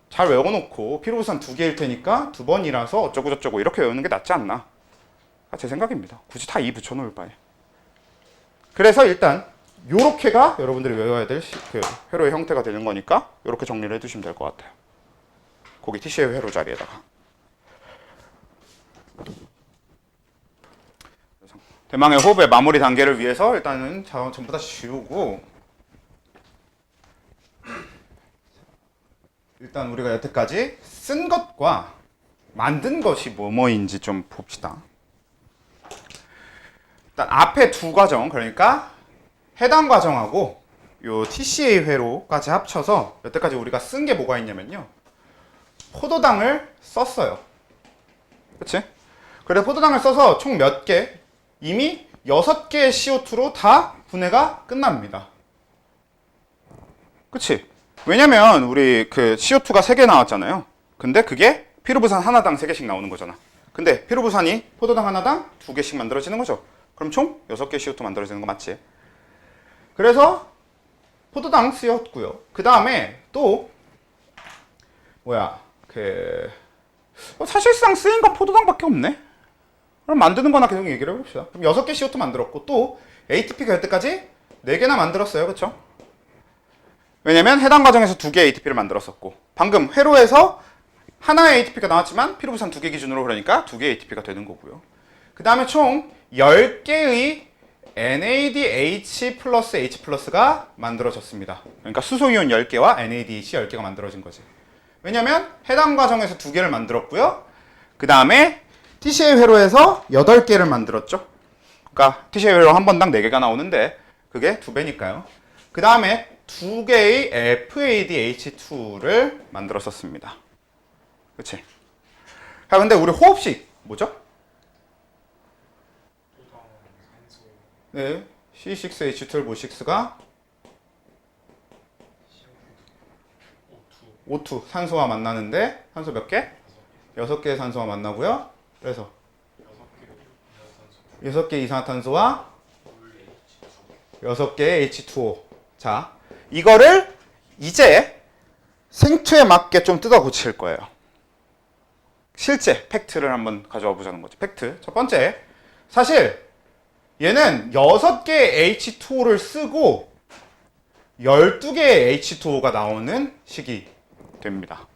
잘 외워놓고 피루부산 2개일 테니까 2번이라서 어쩌고 저쩌고 이렇게 외우는 게 낫지 않나, 제 생각입니다. 굳이 다 이 붙여놓을 바에. 그래서 일단 요렇게가 여러분들이 외워야 될 그 회로의 형태가 되는 거니까 요렇게 정리를 해두시면 될 것 같아요. 거기 TCA 회로 자리에다가. 대망의 호흡의 마무리 단계를 위해서 일단은 전부 다 지우고, 일단 우리가 여태까지 쓴 것과 만든 것이 뭐뭐인지 좀 봅시다. 일단 앞에 두 과정, 그러니까 해당 과정하고 요 TCA 회로까지 합쳐서 여태까지 우리가 쓴 게 뭐가 있냐면요, 포도당을 썼어요. 그치? 그래서 포도당을 써서 총 몇 개? 이미 6개의 CO2로 다 분해가 끝납니다. 그치? 왜냐면 우리 그 CO2가 3개 나왔잖아요. 근데 그게 피루부산 하나당 3개씩 나오는 거잖아. 근데 피루부산이 포도당 하나당 2개씩 만들어지는 거죠. 그럼 총 6개 CO2 만들어지는 거 맞지? 그래서 포도당 쓰였고요. 그 다음에 또 사실상 쓰인 건 포도당밖에 없네. 그럼 만드는 거나 계속 얘기를 해봅시다. 그럼 6개 CO2 만들었고 또 ATP가 여태까지 4개나 만들었어요. 그쵸? 왜냐면 해당 과정에서 2개의 ATP를 만들었었고 방금 회로에서 하나의 ATP가 나왔지만 피루부산 2개 기준으로 그러니까 2개의 ATP가 되는 거고요. 그 다음에 총 10개의 NADH 플러스 H 플러스가 만들어졌습니다. 그러니까 수소이온 10개와 NADH 10개가 만들어진 거지. 왜냐면 해당 과정에서 2개를 만들었고요. 그 다음에 TCA 회로에서 8개를 만들었죠. 그러니까 TCA 회로 한 번당 4개가 나오는데 그게 2배니까요. 그 다음에 2개의 FADH2를 만들었었습니다. 그치? 자, 근데 우리 호흡식 뭐죠? 네, C6H12O6가 O2 산소와 만나는데 산소 몇 개? 6개의 산소와 만나고요. 그래서 6개 이산화탄소와 6개의 H2O. 자, 이거를 이제 생투에 맞게 좀 뜯어 고칠 거예요. 실제 팩트를 한번 가져와 보자는 거지. 팩트. 첫 번째, 사실 얘는 6개의 H2O를 쓰고 12개의 H2O가 나오는 식이 됩니다.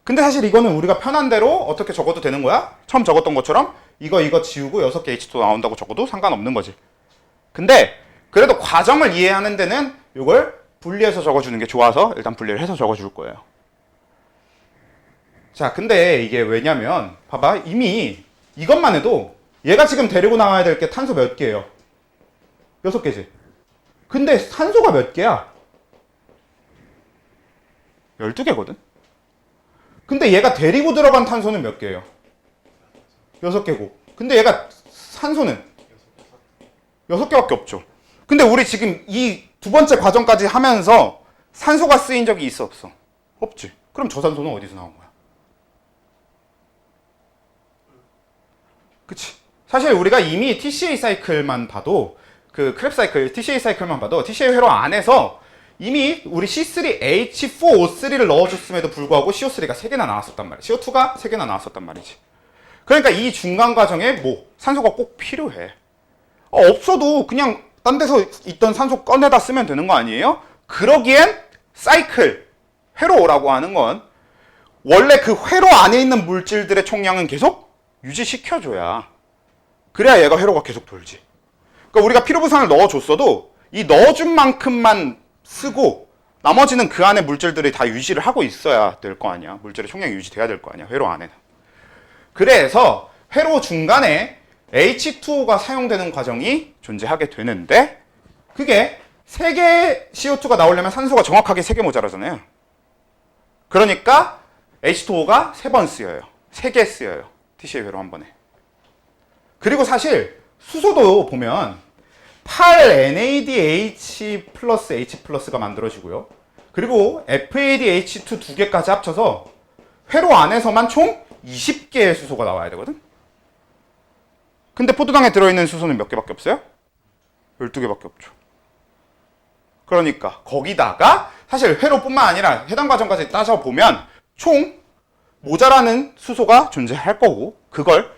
근데 사실 이거는 우리가 편한 대로 어떻게 적어도 되는 거야. 처음 적었던 것처럼 이거 지우고 6개 H2O 나온다고 적어도 상관없는 거지. 근데 그래도 과정을 이해하는 데는 이걸 분리해서 적어주는 게 좋아서 일단 분리를 해서 적어줄 거예요. 자, 근데 이게 왜냐면 봐봐, 이미 이것만 해도 얘가 지금 데리고 나와야 될 게 탄소 몇 개예요? 6개지. 근데 산소가 몇 개야? 12개거든? 근데 얘가 데리고 들어간 탄소는 몇 개예요? 6개고. 근데 얘가 산소는 6개밖에 없죠. 근데 우리 지금 이 두 번째 과정까지 하면서 산소가 쓰인 적이 있어, 없어? 없지. 그럼 저산소는 어디서 나온 거야? 그치. 사실 우리가 이미 TCA 사이클만 봐도, 그 크랩 사이클, TCA 사이클만 봐도 TCA 회로 안에서 이미 우리 C3H4O3를 넣어줬음에도 불구하고 CO3가 3개나 나왔었단 말이야. CO2가 3개나 나왔었단 말이지. 그러니까 이 중간 과정에 뭐 산소가 꼭 필요해. 없어도 그냥 딴 데서 있던 산소 꺼내다 쓰면 되는 거 아니에요? 그러기엔 사이클, 회로라고 하는 건 원래 그 회로 안에 있는 물질들의 총량은 계속 유지시켜줘야, 그래야 얘가 회로가 계속 돌지. 그러니까 우리가 필요부산을 넣어줬어도 이 넣어준 만큼만 쓰고 나머지는 그 안에 물질들이 다 유지를 하고 있어야 될 거 아니야. 물질의 총량이 유지돼야 될 거 아니야, 회로 안에는. 그래서 회로 중간에 H2O가 사용되는 과정이 존재하게 되는데, 그게 3개의 CO2가 나오려면 산소가 정확하게 3개 모자라잖아요. 그러니까 H2O가 3번 쓰여요. 3개 쓰여요. TCA 회로 한 번에. 그리고 사실 수소도 보면 8NADH 플러스 H 플러스가 만들어지고요. 그리고 FADH2 2개까지 합쳐서 회로 안에서만 총 20개의 수소가 나와야 되거든? 근데 포도당에 들어있는 수소는 몇 개밖에 없어요? 12개밖에 없죠. 그러니까 거기다가 사실 회로뿐만 아니라 해당 과정까지 따져보면 총 모자라는 수소가 존재할 거고, 그걸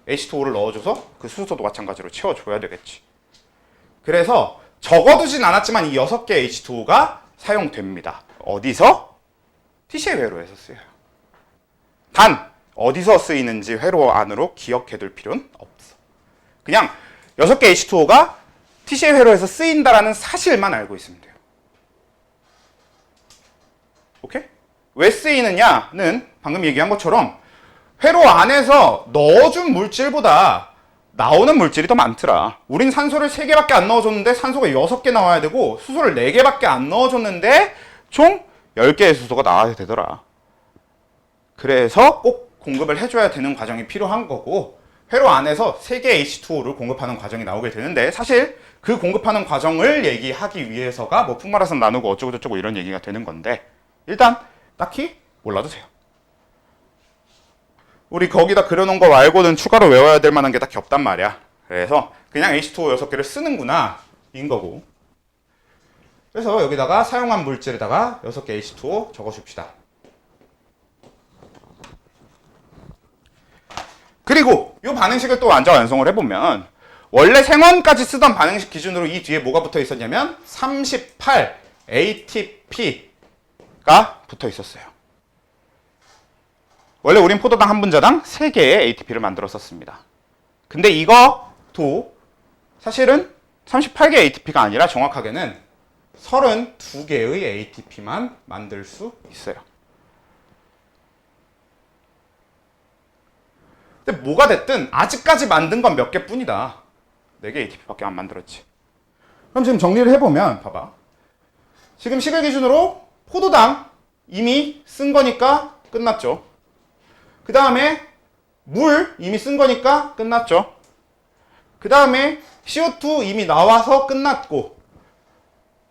H2O를 넣어줘서 그 수소도 마찬가지로 채워줘야 되겠지. 그래서 적어두진 않았지만 이 6개의 H2O가 사용됩니다. 어디서? TCA 회로에서 쓰여요. 단 어디서 쓰이는지 회로 안으로 기억해둘 필요는 없어. 그냥 6개 H2O가 TCA 회로에서 쓰인다라는 사실만 알고 있으면 돼요. 오케이? 왜 쓰이느냐는 방금 얘기한 것처럼 회로 안에서 넣어준 물질보다 나오는 물질이 더 많더라. 우린 산소를 3개밖에 안 넣어줬는데 산소가 6개 나와야 되고, 수소를 4개밖에 안 넣어줬는데 총 10개의 수소가 나와야 되더라. 그래서 꼭 공급을 해줘야 되는 과정이 필요한 거고, 회로 안에서 3개의 H2O를 공급하는 과정이 나오게 되는데, 사실 그 공급하는 과정을 얘기하기 위해서가 뭐 풍마라산 나누고 어쩌고저쩌고 이런 얘기가 되는 건데, 일단 딱히 몰라도 돼요. 우리 거기다 그려놓은 거 말고는 추가로 외워야 될 만한 게 딱히 없단 말이야. 그래서 그냥 H2O 6개를 쓰는구나 인 거고. 그래서 여기다가 사용한 물질에다가 6개 H2O 적어줍시다. 그리고 이 반응식을 또 완성을 해보면 원래 생원까지 쓰던 반응식 기준으로 이 뒤에 뭐가 붙어 있었냐면 38 ATP가 붙어 있었어요. 원래 우린 포도당 한 분자당 3개의 ATP를 만들었었습니다. 근데 이것도 사실은 38개의 ATP가 아니라 정확하게는 32개의 ATP만 만들 수 있어요. 근데 뭐가 됐든 아직까지 만든 건 몇 개뿐이다. 4개 ATP밖에 안 만들었지. 그럼 지금 정리를 해보면 봐봐. 지금 시계 기준으로 포도당 이미 쓴 거니까 끝났죠. 그 다음에 물 이미 쓴 거니까 끝났죠. 그 다음에 CO2 이미 나와서 끝났고,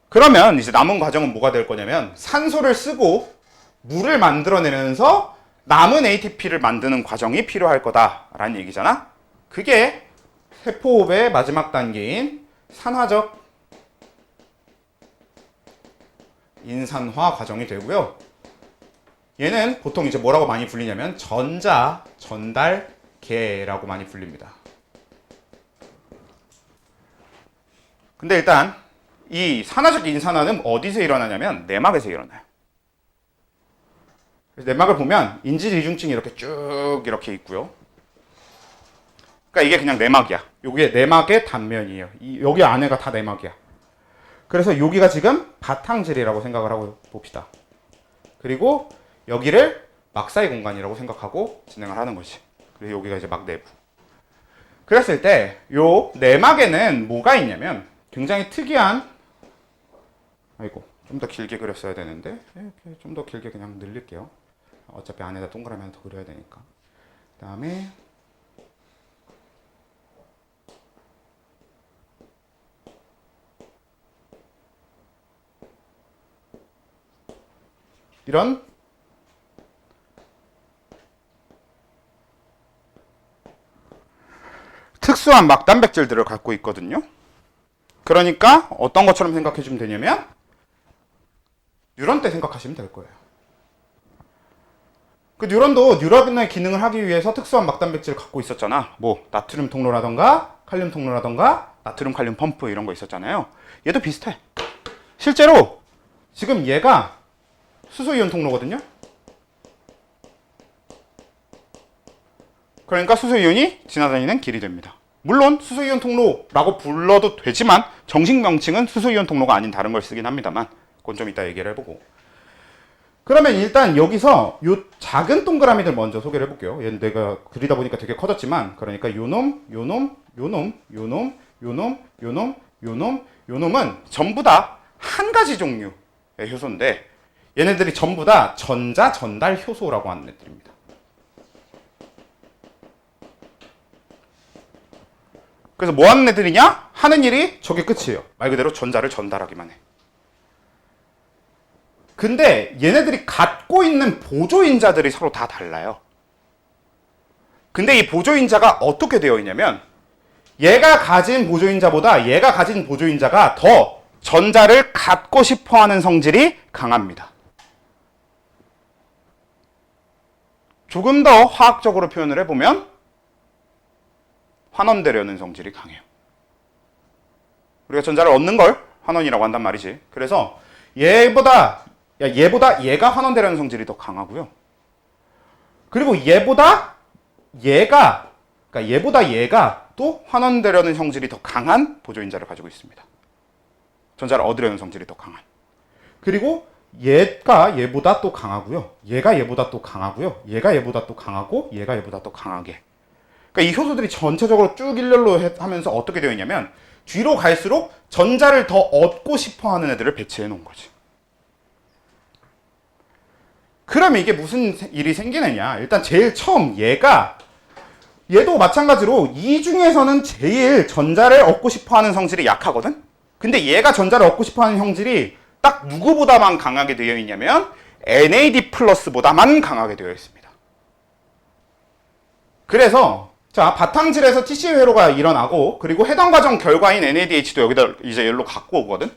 그러면 이제 남은 과정은 뭐가 될 거냐면 산소를 쓰고 물을 만들어내면서 남은 ATP를 만드는 과정이 필요할 거다라는 얘기잖아. 그게 세포호흡의 마지막 단계인 산화적 인산화 과정이 되고요. 얘는 보통 이제 뭐라고 많이 불리냐면 전자 전달계라고 많이 불립니다. 근데 일단 이 산화적 인산화는 어디서 일어나냐면 내막에서 일어나요. 그래서 내막을 보면 인지이중증이 이렇게 쭉 이렇게 있고요. 그러니까 이게 그냥 내막이야. 이게 내막의 단면이에요. 여기 안에가 다 내막이야. 그래서 여기가 지금 바탕질이라고 생각을 하고 봅시다. 그리고 여기를 막사이 공간이라고 생각하고 진행을 하는 거지. 그리고 여기가 이제 막 내부. 그랬을 때 요 내막에는 뭐가 있냐면 굉장히 특이한, 아이고 좀 더 길게 그렸어야 되는데 이렇게 좀 더 길게 그냥 늘릴게요. 어차피 안에다 동그라미 하나 더 그려야 되니까. 그 다음에 이런 특수한 막단백질들을 갖고 있거든요. 그러니까 어떤 것처럼 생각해 주면 되냐면 뉴런 때 생각하시면 될 거예요. 그 뉴런도 뉴런의 기능을 하기 위해서 특수한 막단백질을 갖고 있었잖아. 뭐 나트륨 통로라던가 칼륨 통로라던가 나트륨 칼륨 펌프 이런 거 있었잖아요. 얘도 비슷해. 실제로 지금 얘가 수소이온 통로거든요. 그러니까 수소이온이 지나다니는 길이 됩니다. 물론 수소이온 통로라고 불러도 되지만 정식 명칭은 수소이온 통로가 아닌 다른 걸 쓰긴 합니다만 그건 좀 이따 얘기를 해보고. 그러면 일단 여기서 요 작은 동그라미들 먼저 소개를 해볼게요. 얘는 내가 그리다 보니까 되게 커졌지만, 그러니까 요놈, 요놈, 요놈, 요놈, 요놈, 요놈, 요놈, 요놈은 전부 다 한 가지 종류의 효소인데 얘네들이 전부 다 전자 전달 효소라고 하는 애들입니다. 그래서 뭐 하는 애들이냐? 하는 일이 저게 끝이에요. 말 그대로 전자를 전달하기만 해. 근데 얘네들이 갖고 있는 보조인자들이 서로 다 달라요. 근데 이 보조인자가 어떻게 되어 있냐면 얘가 가진 보조인자보다 얘가 가진 보조인자가 더 전자를 갖고 싶어하는 성질이 강합니다. 조금 더 화학적으로 표현을 해보면 환원되려는 성질이 강해요. 우리가 전자를 얻는 걸 환원이라고 한단 말이지. 그래서 얘보다 얘가 환원되려는 성질이 더 강하고요. 그리고 얘보다 얘가 또 환원되려는 성질이 더 강한 보조인자를 가지고 있습니다. 전자를 얻으려는 성질이 더 강한. 그리고 얘가 얘보다 또 강하고요. 얘가 얘보다 또 강하고요. 얘가 얘보다 또 강하고 얘가 얘보다 또 강하게. 그러니까 이 효소들이 전체적으로 쭉 일렬로 하면서 어떻게 되어 있냐면 뒤로 갈수록 전자를 더 얻고 싶어하는 애들을 배치해 놓은 거지. 그러면 이게 무슨 일이 생기느냐? 일단 제일 처음 얘도 마찬가지로 이 중에서는 제일 전자를 얻고 싶어하는 성질이 약하거든? 근데 얘가 전자를 얻고 싶어하는 성질이 딱 누구보다만 강하게 되어 있냐면 NAD 플러스보다만 강하게 되어 있습니다. 그래서 자, 바탕질에서 TCA 회로가 일어나고 그리고 해당 과정 결과인 NADH도 여기다 이제 얘로 갖고 오거든.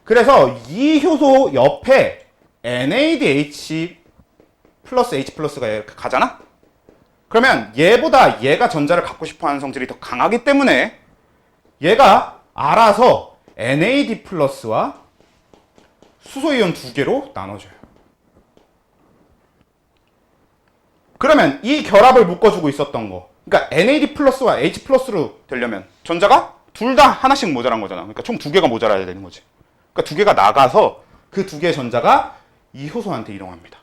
그래서 이 효소 옆에 NADH 플러스 H 플러스가 이렇게 가잖아? 그러면 얘보다 얘가 전자를 갖고 싶어하는 성질이 더 강하기 때문에 얘가 알아서 NAD 플러스와 수소이온 두 개로 나눠줘요. 그러면 이 결합을 묶어주고 있었던 거, 그러니까 NAD 플러스와 H 플러스로 되려면 전자가 둘 다 하나씩 모자란 거잖아. 그러니까 총 두 개가 모자라야 되는 거지. 그러니까 두 개가 나가서 그 두 개의 전자가 이 효소한테 이동합니다.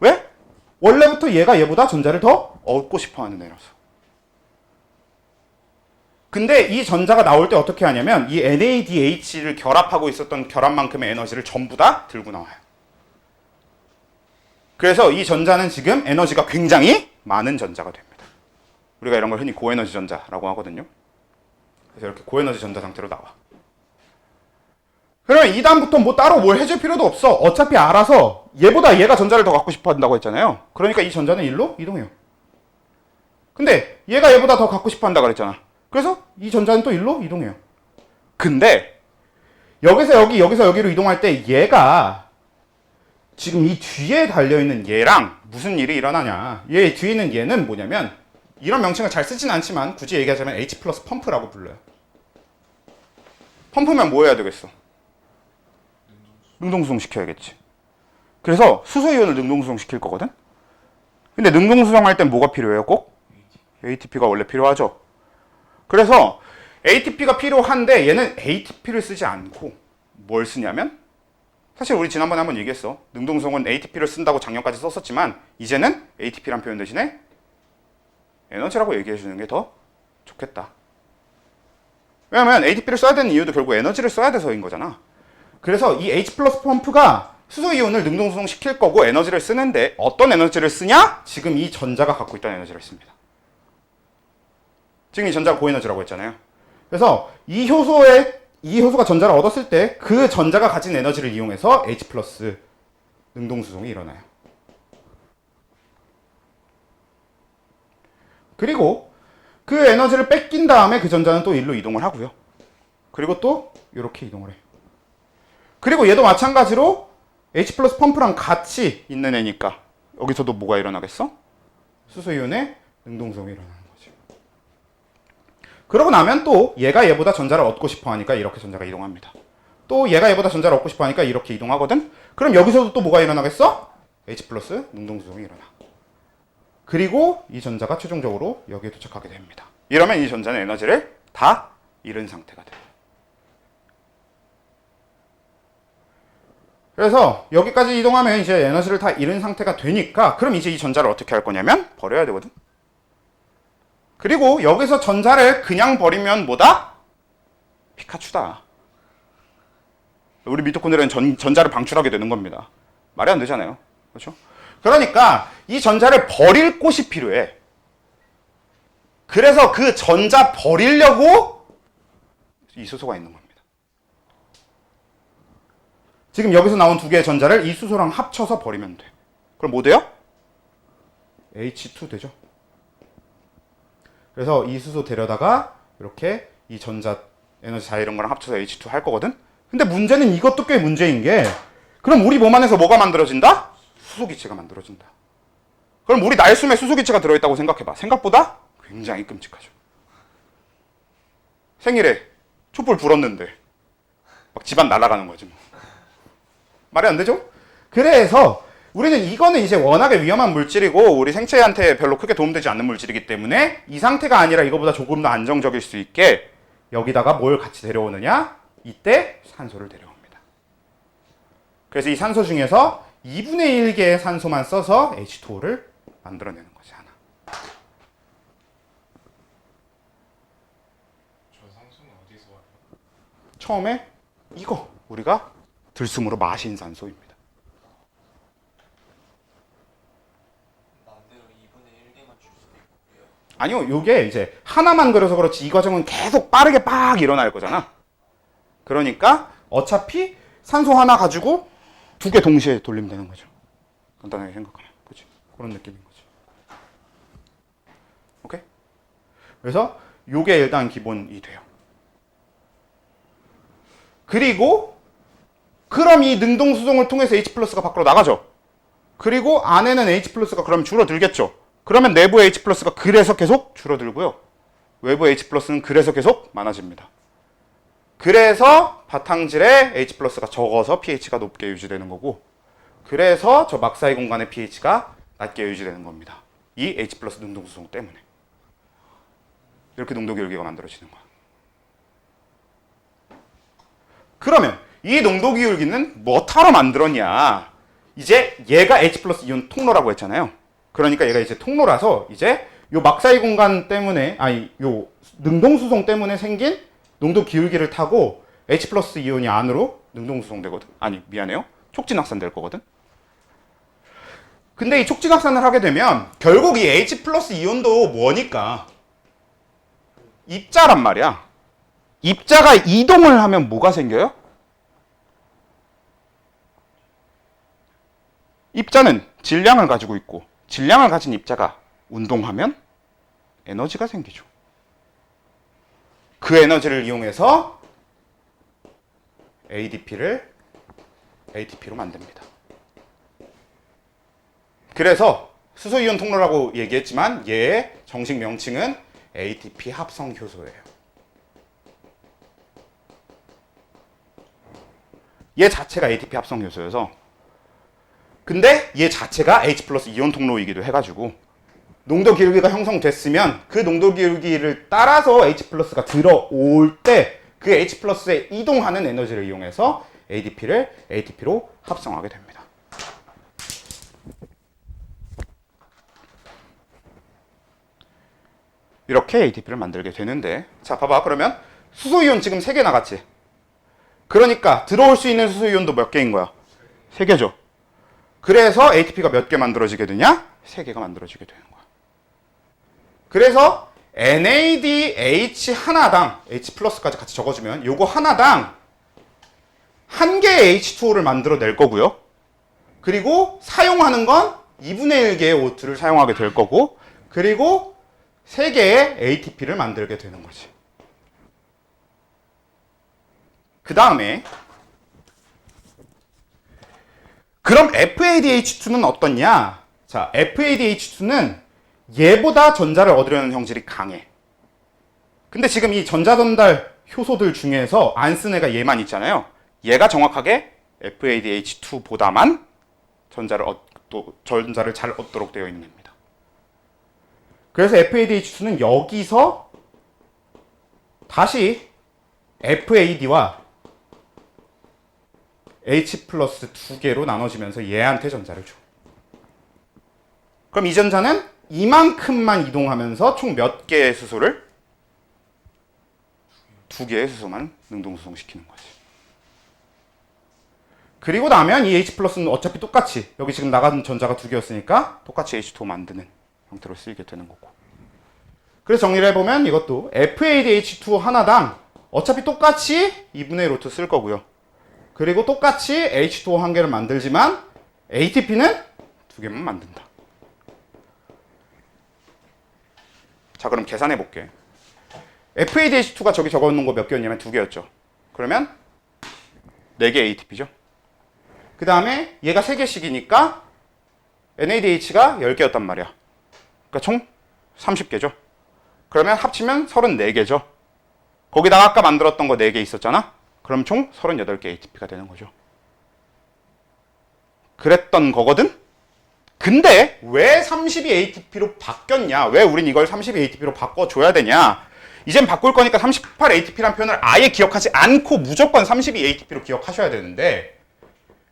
왜? 원래부터 얘가 얘보다 전자를 더 얻고 싶어하는 애라서. 근데 이 전자가 나올 때 어떻게 하냐면 이 NADH를 결합하고 있었던 결합만큼의 에너지를 전부 다 들고 나와요. 그래서 이 전자는 지금 에너지가 굉장히 많은 전자가 됩니다. 우리가 이런 걸 흔히 고에너지 전자라고 하거든요. 그래서 이렇게 고에너지 전자 상태로 나와. 그러면 이 다음부터 뭐 따로 뭘 해줄 필요도 없어. 어차피 알아서 얘보다 얘가 전자를 더 갖고 싶어 한다고 했잖아요. 그러니까 이 전자는 일로 이동해요. 근데 얘가 얘보다 더 갖고 싶어 한다 그랬잖아. 그래서 이 전자는 또 일로 이동해요. 근데 여기서 여기, 여기서 여기로 이동할 때 얘가 지금 이 뒤에 달려있는 얘랑 무슨 일이 일어나냐. 얘 뒤에 있는 얘는 뭐냐면 이런 명칭을 잘 쓰진 않지만 굳이 얘기하자면 H 플러스 펌프라고 불러요. 펌프면 뭐 해야 되겠어? 능동수송 시켜야겠지. 그래서 수소이온을 능동수송 시킬 거거든? 근데 능동수송할 땐 뭐가 필요해요? 꼭? ATP가 원래 필요하죠. 그래서 ATP가 필요한데 얘는 ATP를 쓰지 않고 뭘 쓰냐면 사실 우리 지난번에 한번 얘기했어. 능동수송은 ATP를 쓴다고 작년까지 썼었지만 이제는 ATP란 표현 대신에 에너지라고 얘기해 주는 게 더 좋겠다. 왜냐면 ATP를 써야 되는 이유도 결국 에너지를 써야 돼서인 거잖아. 그래서 이 H 플러스 펌프가 수소이온을 능동수송 시킬 거고 에너지를 쓰는데 어떤 에너지를 쓰냐? 지금 이 전자가 갖고 있던 에너지를 씁니다. 지금 이 전자가 고에너지라고 했잖아요. 그래서 이 효소가 전자를 얻었을 때 그 전자가 가진 에너지를 이용해서 H 플러스 능동수송이 일어나요. 그리고 그 에너지를 뺏긴 다음에 그 전자는 또 일로 이동을 하고요. 그리고 또 이렇게 이동을 해요. 그리고 얘도 마찬가지로 H 플러스 펌프랑 같이 있는 애니까 여기서도 뭐가 일어나겠어? 수소이온의 능동수송이 일어나는 거지. 그러고 나면 또 얘가 얘보다 전자를 얻고 싶어 하니까 이렇게 전자가 이동합니다. 또 얘가 얘보다 전자를 얻고 싶어 하니까 이렇게 이동하거든? 그럼 여기서도 또 뭐가 일어나겠어? H 플러스 능동수송이 일어나. 그리고 이 전자가 최종적으로 여기에 도착하게 됩니다. 이러면 이 전자는 에너지를 다 잃은 상태가 돼요. 그래서 여기까지 이동하면 이제 에너지를 다 잃은 상태가 되니까 그럼 이제 이 전자를 어떻게 할 거냐면 버려야 되거든. 그리고 여기서 전자를 그냥 버리면 뭐다? 피카츄다. 우리 미토콘드리아는 전자를 방출하게 되는 겁니다. 말이 안 되잖아요. 그렇죠? 그러니까 이 전자를 버릴 곳이 필요해. 그래서 그 전자 버리려고 이 수소가 있는 겁니다. 지금 여기서 나온 두 개의 전자를 이 수소랑 합쳐서 버리면 돼. 그럼 뭐 돼요? H2 되죠. 그래서 이 수소 데려다가 이렇게 이 전자 에너지 자 이런 거랑 합쳐서 H2 할 거거든. 근데 문제는 이것도 꽤 문제인 게 그럼 우리 몸 안에서 뭐가 만들어진다? 수소기체가 만들어진다. 그럼 우리 날숨에 수소기체가 들어있다고 생각해봐. 생각보다 굉장히 끔찍하죠. 생일에 촛불 불었는데 막 집안 날아가는 거지 뭐. 말이 안 되죠? 그래서 우리는 이거는 이제 워낙에 위험한 물질이고 우리 생체한테 별로 크게 도움되지 않는 물질이기 때문에 이 상태가 아니라 이거보다 조금 더 안정적일 수 있게 여기다가 뭘 같이 데려오느냐? 이때 산소를 데려옵니다. 그래서 이 산소 중에서 2분의 1개의 산소만 써서 H2O를 만들어내는 거지 하나. 저 산소는 어디서 와요? 처음에 이거 우리가 들숨으로 마신 산소입니다. 마음대로 2분의 1개만 줄 수도 있고요. 아니요, 요게 이제 하나만 그려서 그렇지 이 과정은 계속 빠르게 빡 일어날 거잖아. 그러니까 어차피 산소 하나 가지고 두 개 동시에 돌리면 되는 거죠. 간단하게 생각하면. 그치? 그런 느낌인 거지. 오케이? 그래서 요게 일단 기본이 돼요. 그리고 그럼 이 능동수송을 통해서 H 플러스가 밖으로 나가죠. 그리고 안에는 H 플러스가 그럼 줄어들겠죠. 그러면 내부 H 플러스가 그래서 계속 줄어들고요. 외부 H 플러스는 그래서 계속 많아집니다. 그래서 바탕질에 H 플러스가 적어서 pH가 높게 유지되는 거고 그래서 저 막사이 공간의 pH가 낮게 유지되는 겁니다. 이 H 플러스 능동수송 때문에. 이렇게 농도기울기가 만들어지는 거야. 그러면 이 농도기울기는 뭐 타러 만들었냐? 이제 얘가 H 플러스 이온 통로라고 했잖아요. 그러니까 얘가 이제 통로라서 이제 요 막사이 공간 때문에 요 능동수송 때문에 생긴 농도기울기를 타고 H 플러스 이온이 안으로 능동수송 되거든. 아니 미안해요. 촉진확산 될 거거든. 근데 이 촉진확산을 하게 되면 결국 이 H 플러스 이온도 뭐니까 입자란 말이야. 입자가 이동을 하면 뭐가 생겨요? 입자는 질량을 가지고 있고 질량을 가진 입자가 운동하면 에너지가 생기죠. 그 에너지를 이용해서 ADP를 ATP로 만듭니다. 그래서 수소이온 통로라고 얘기했지만 얘의 정식 명칭은 ATP 합성 효소예요. 얘 자체가 ATP 합성 효소여서 근데 얘 자체가 H 플러스 이온 통로이기도 해가지고 농도 기울기가 형성됐으면 그 농도 기울기를 따라서 H+가 들어올 때 그 H+에 이동하는 에너지를 이용해서 ADP를 ATP로 합성하게 됩니다. 이렇게 ATP를 만들게 되는데, 자 봐봐. 그러면 수소이온 지금 3개 나갔지. 그러니까 들어올 수 있는 수소이온도 몇 개인 거야? 3개죠. 그래서 ATP가 몇 개 만들어지게 되냐? 3개가 만들어지게 되는 거야. 그래서 NADH 하나당 H+까지 같이 적어주면 요거 하나당 한 개의 H2O를 만들어낼 거고요. 그리고 사용하는 건 2분의 1개의 O2를 사용하게 될 거고, 그리고 3개의 ATP를 만들게 되는 거지. 그 다음에 그럼 FADH2는 어떻냐? 자, FADH2는 얘보다 전자를 얻으려는 형질이 강해. 근데 지금 이 전자전달 효소들 중에서 안 쓴 애가 얘만 있잖아요. 얘가 정확하게 FADH2보다만 전자를 잘 얻도록 되어 있는 겁니다. 그래서 FADH2는 여기서 다시 FAD와 H 플러스 2개로 나눠지면서 얘한테 전자를 줘. 그럼 이 전자는 이만큼만 이동하면서 총 몇 개의 수소를? 2개의 수소만 능동수송시키는 거지. 그리고 나면 이 H 플러스는 어차피 똑같이 여기 지금 나간 전자가 2개였으니까 똑같이 H2O 만드는 형태로 쓰이게 되는 거고. 그래서 정리를 해보면 이것도 FADH2 하나당 어차피 똑같이 2분의 1 O2 쓸 거고요. 그리고 똑같이 H2O 한 개를 만들지만 ATP는 2개만 만든다. 자, 그럼 계산해 볼게. FADH2가 저기 적어놓은 거 몇 개였냐면 2개였죠. 그러면 4개 ATP죠. 그 다음에 얘가 3개씩이니까 NADH가 10개였단 말이야. 그러니까 총 30개죠. 그러면 합치면 34개죠. 거기다가 아까 만들었던 거 4개 있었잖아. 그럼 총 38개 ATP가 되는 거죠. 그랬던 거거든? 근데 왜 32 ATP로 바뀌었냐? 왜 우린 이걸 32 ATP로 바꿔줘야 되냐? 이젠 바꿀 거니까 38 ATP라는 표현을 아예 기억하지 않고 무조건 32 ATP로 기억하셔야 되는데,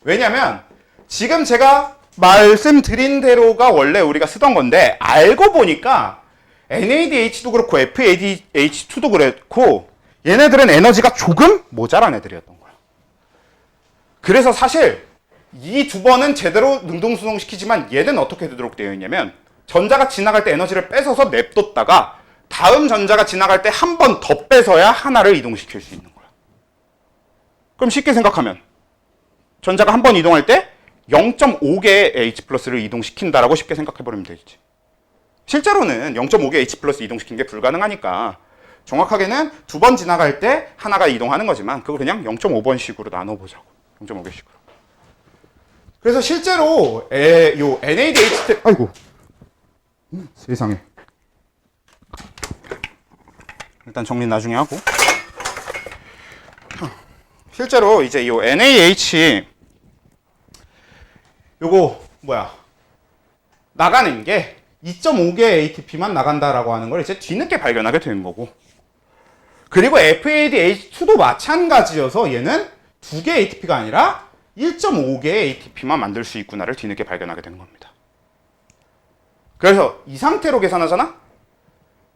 왜냐면 지금 제가 말씀드린 대로가 원래 우리가 쓰던 건데 알고 보니까 NADH도 그렇고 FADH2도 그렇고 얘네들은 에너지가 조금 모자란 애들이었던 거야. 그래서 사실 이 두 번은 제대로 능동수송시키지만 얘는 어떻게 되도록 되어 있냐면 전자가 지나갈 때 에너지를 뺏어서 냅뒀다가 다음 전자가 지나갈 때 한 번 더 뺏어야 하나를 이동시킬 수 있는 거야. 그럼 쉽게 생각하면 전자가 한 번 이동할 때 0.5개의 H+를 이동시킨다라고 쉽게 생각해버리면 되지. 실제로는 0.5개 H+ 이동시킨 게 불가능하니까 정확하게는 2번 지나갈 때 하나가 이동하는 거지만 그걸 그냥 0.5번식으로 나눠보자고. 0.5개씩으로. 그래서 실제로 요 NADH 아이고 세상에. 일단 정리 나중에 하고. 실제로 이제 요 NaH 요거 나가는 게 2.5개 ATP만 나간다라고 하는 걸 이제 뒤늦게 발견하게 되는 거고. 그리고 FADH2도 마찬가지여서 얘는 2개 ATP가 아니라 1.5개 ATP만 만들 수 있구나를 뒤늦게 발견하게 되는 겁니다. 그래서 이 상태로 계산하잖아?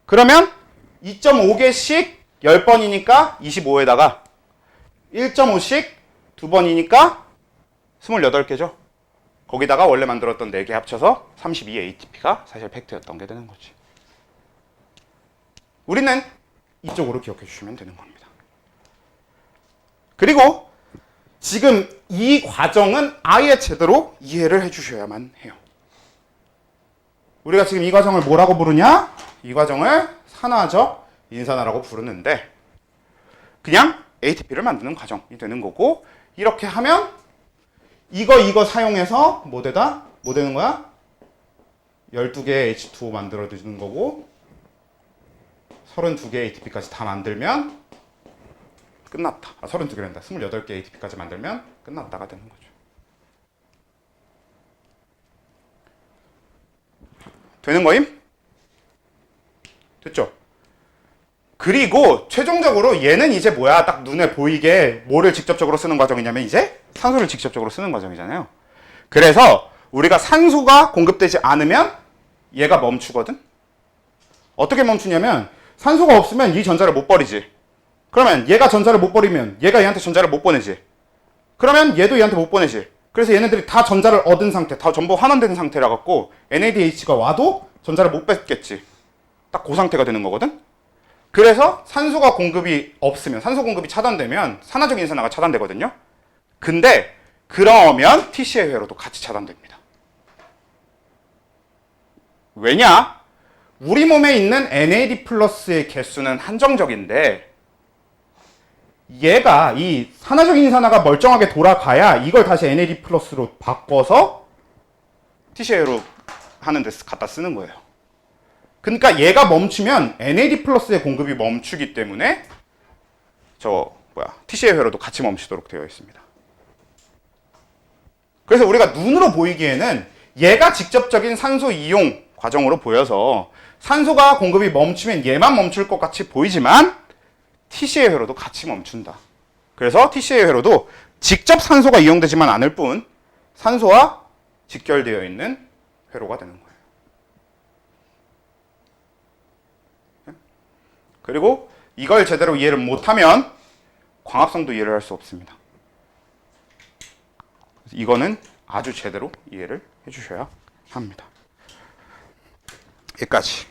그러면 2.5개씩 10번이니까 25에다가 1.5씩 2번이니까 28개죠. 거기다가 원래 만들었던 4개 합쳐서 32 ATP가 사실 팩트였던 게 되는 거지. 우리는 이쪽으로 기억해 주시면 되는 겁니다. 그리고 지금 이 과정은 아예 제대로 이해를 해 주셔야만 해요. 우리가 지금 이 과정을 뭐라고 부르냐? 이 과정을 산화적 인산화라고 부르는데 그냥 ATP를 만드는 과정이 되는 거고, 이렇게 하면 이거 사용해서 뭐 되는 거야? 12개의 H2O 만들어주는 거고 32개의 ATP까지 다 만들면 끝났다. 32개란다. 28개의 ATP까지 만들면 끝났다가 되는 거죠. 되는 거임? 그리고 최종적으로 얘는 이제 뭐야? 딱 눈에 보이게 뭐를 직접적으로 쓰는 과정이냐면 이제 산소를 직접적으로 쓰는 과정이잖아요. 그래서 우리가 산소가 공급되지 않으면 얘가 멈추거든? 어떻게 멈추냐면 산소가 없으면 이 전자를 못 버리지. 그러면 얘가 전자를 못 버리면 얘가 얘한테 전자를 못 보내지. 그러면 얘도 얘한테 못 보내지. 그래서 얘네들이 다 전자를 얻은 상태, 다 전부 환원된 상태라 갖고 NADH가 와도 전자를 못 뺏겠지. 딱 그 상태가 되는 거거든? 그래서 산소가 공급이 없으면, 산소 공급이 차단되면 산화적 인산화가 차단되거든요? 근데 그러면 TCA 회로도 같이 차단됩니다. 왜냐? 우리 몸에 있는 NAD 플러스의 개수는 한정적인데 얘가 이 산화적 인산화가 멀쩡하게 돌아가야 이걸 다시 NAD 플러스로 바꿔서 TCA로 하는 데 갖다 쓰는 거예요. 그러니까 얘가 멈추면 NAD 플러스의 공급이 멈추기 때문에 TCA 회로도 같이 멈추도록 되어 있습니다. 그래서 우리가 눈으로 보이기에는 얘가 직접적인 산소 이용 과정으로 보여서 산소가 공급이 멈추면 얘만 멈출 것 같이 보이지만 TCA 회로도 같이 멈춘다. 그래서 TCA 회로도 직접 산소가 이용되지만 않을 뿐 산소와 직결되어 있는 회로가 되는 거예요. 그리고 이걸 제대로 이해를 못하면 광합성도 이해를 할 수 없습니다. 이거는 아주 제대로 이해를 해주셔야 합니다. 여기까지.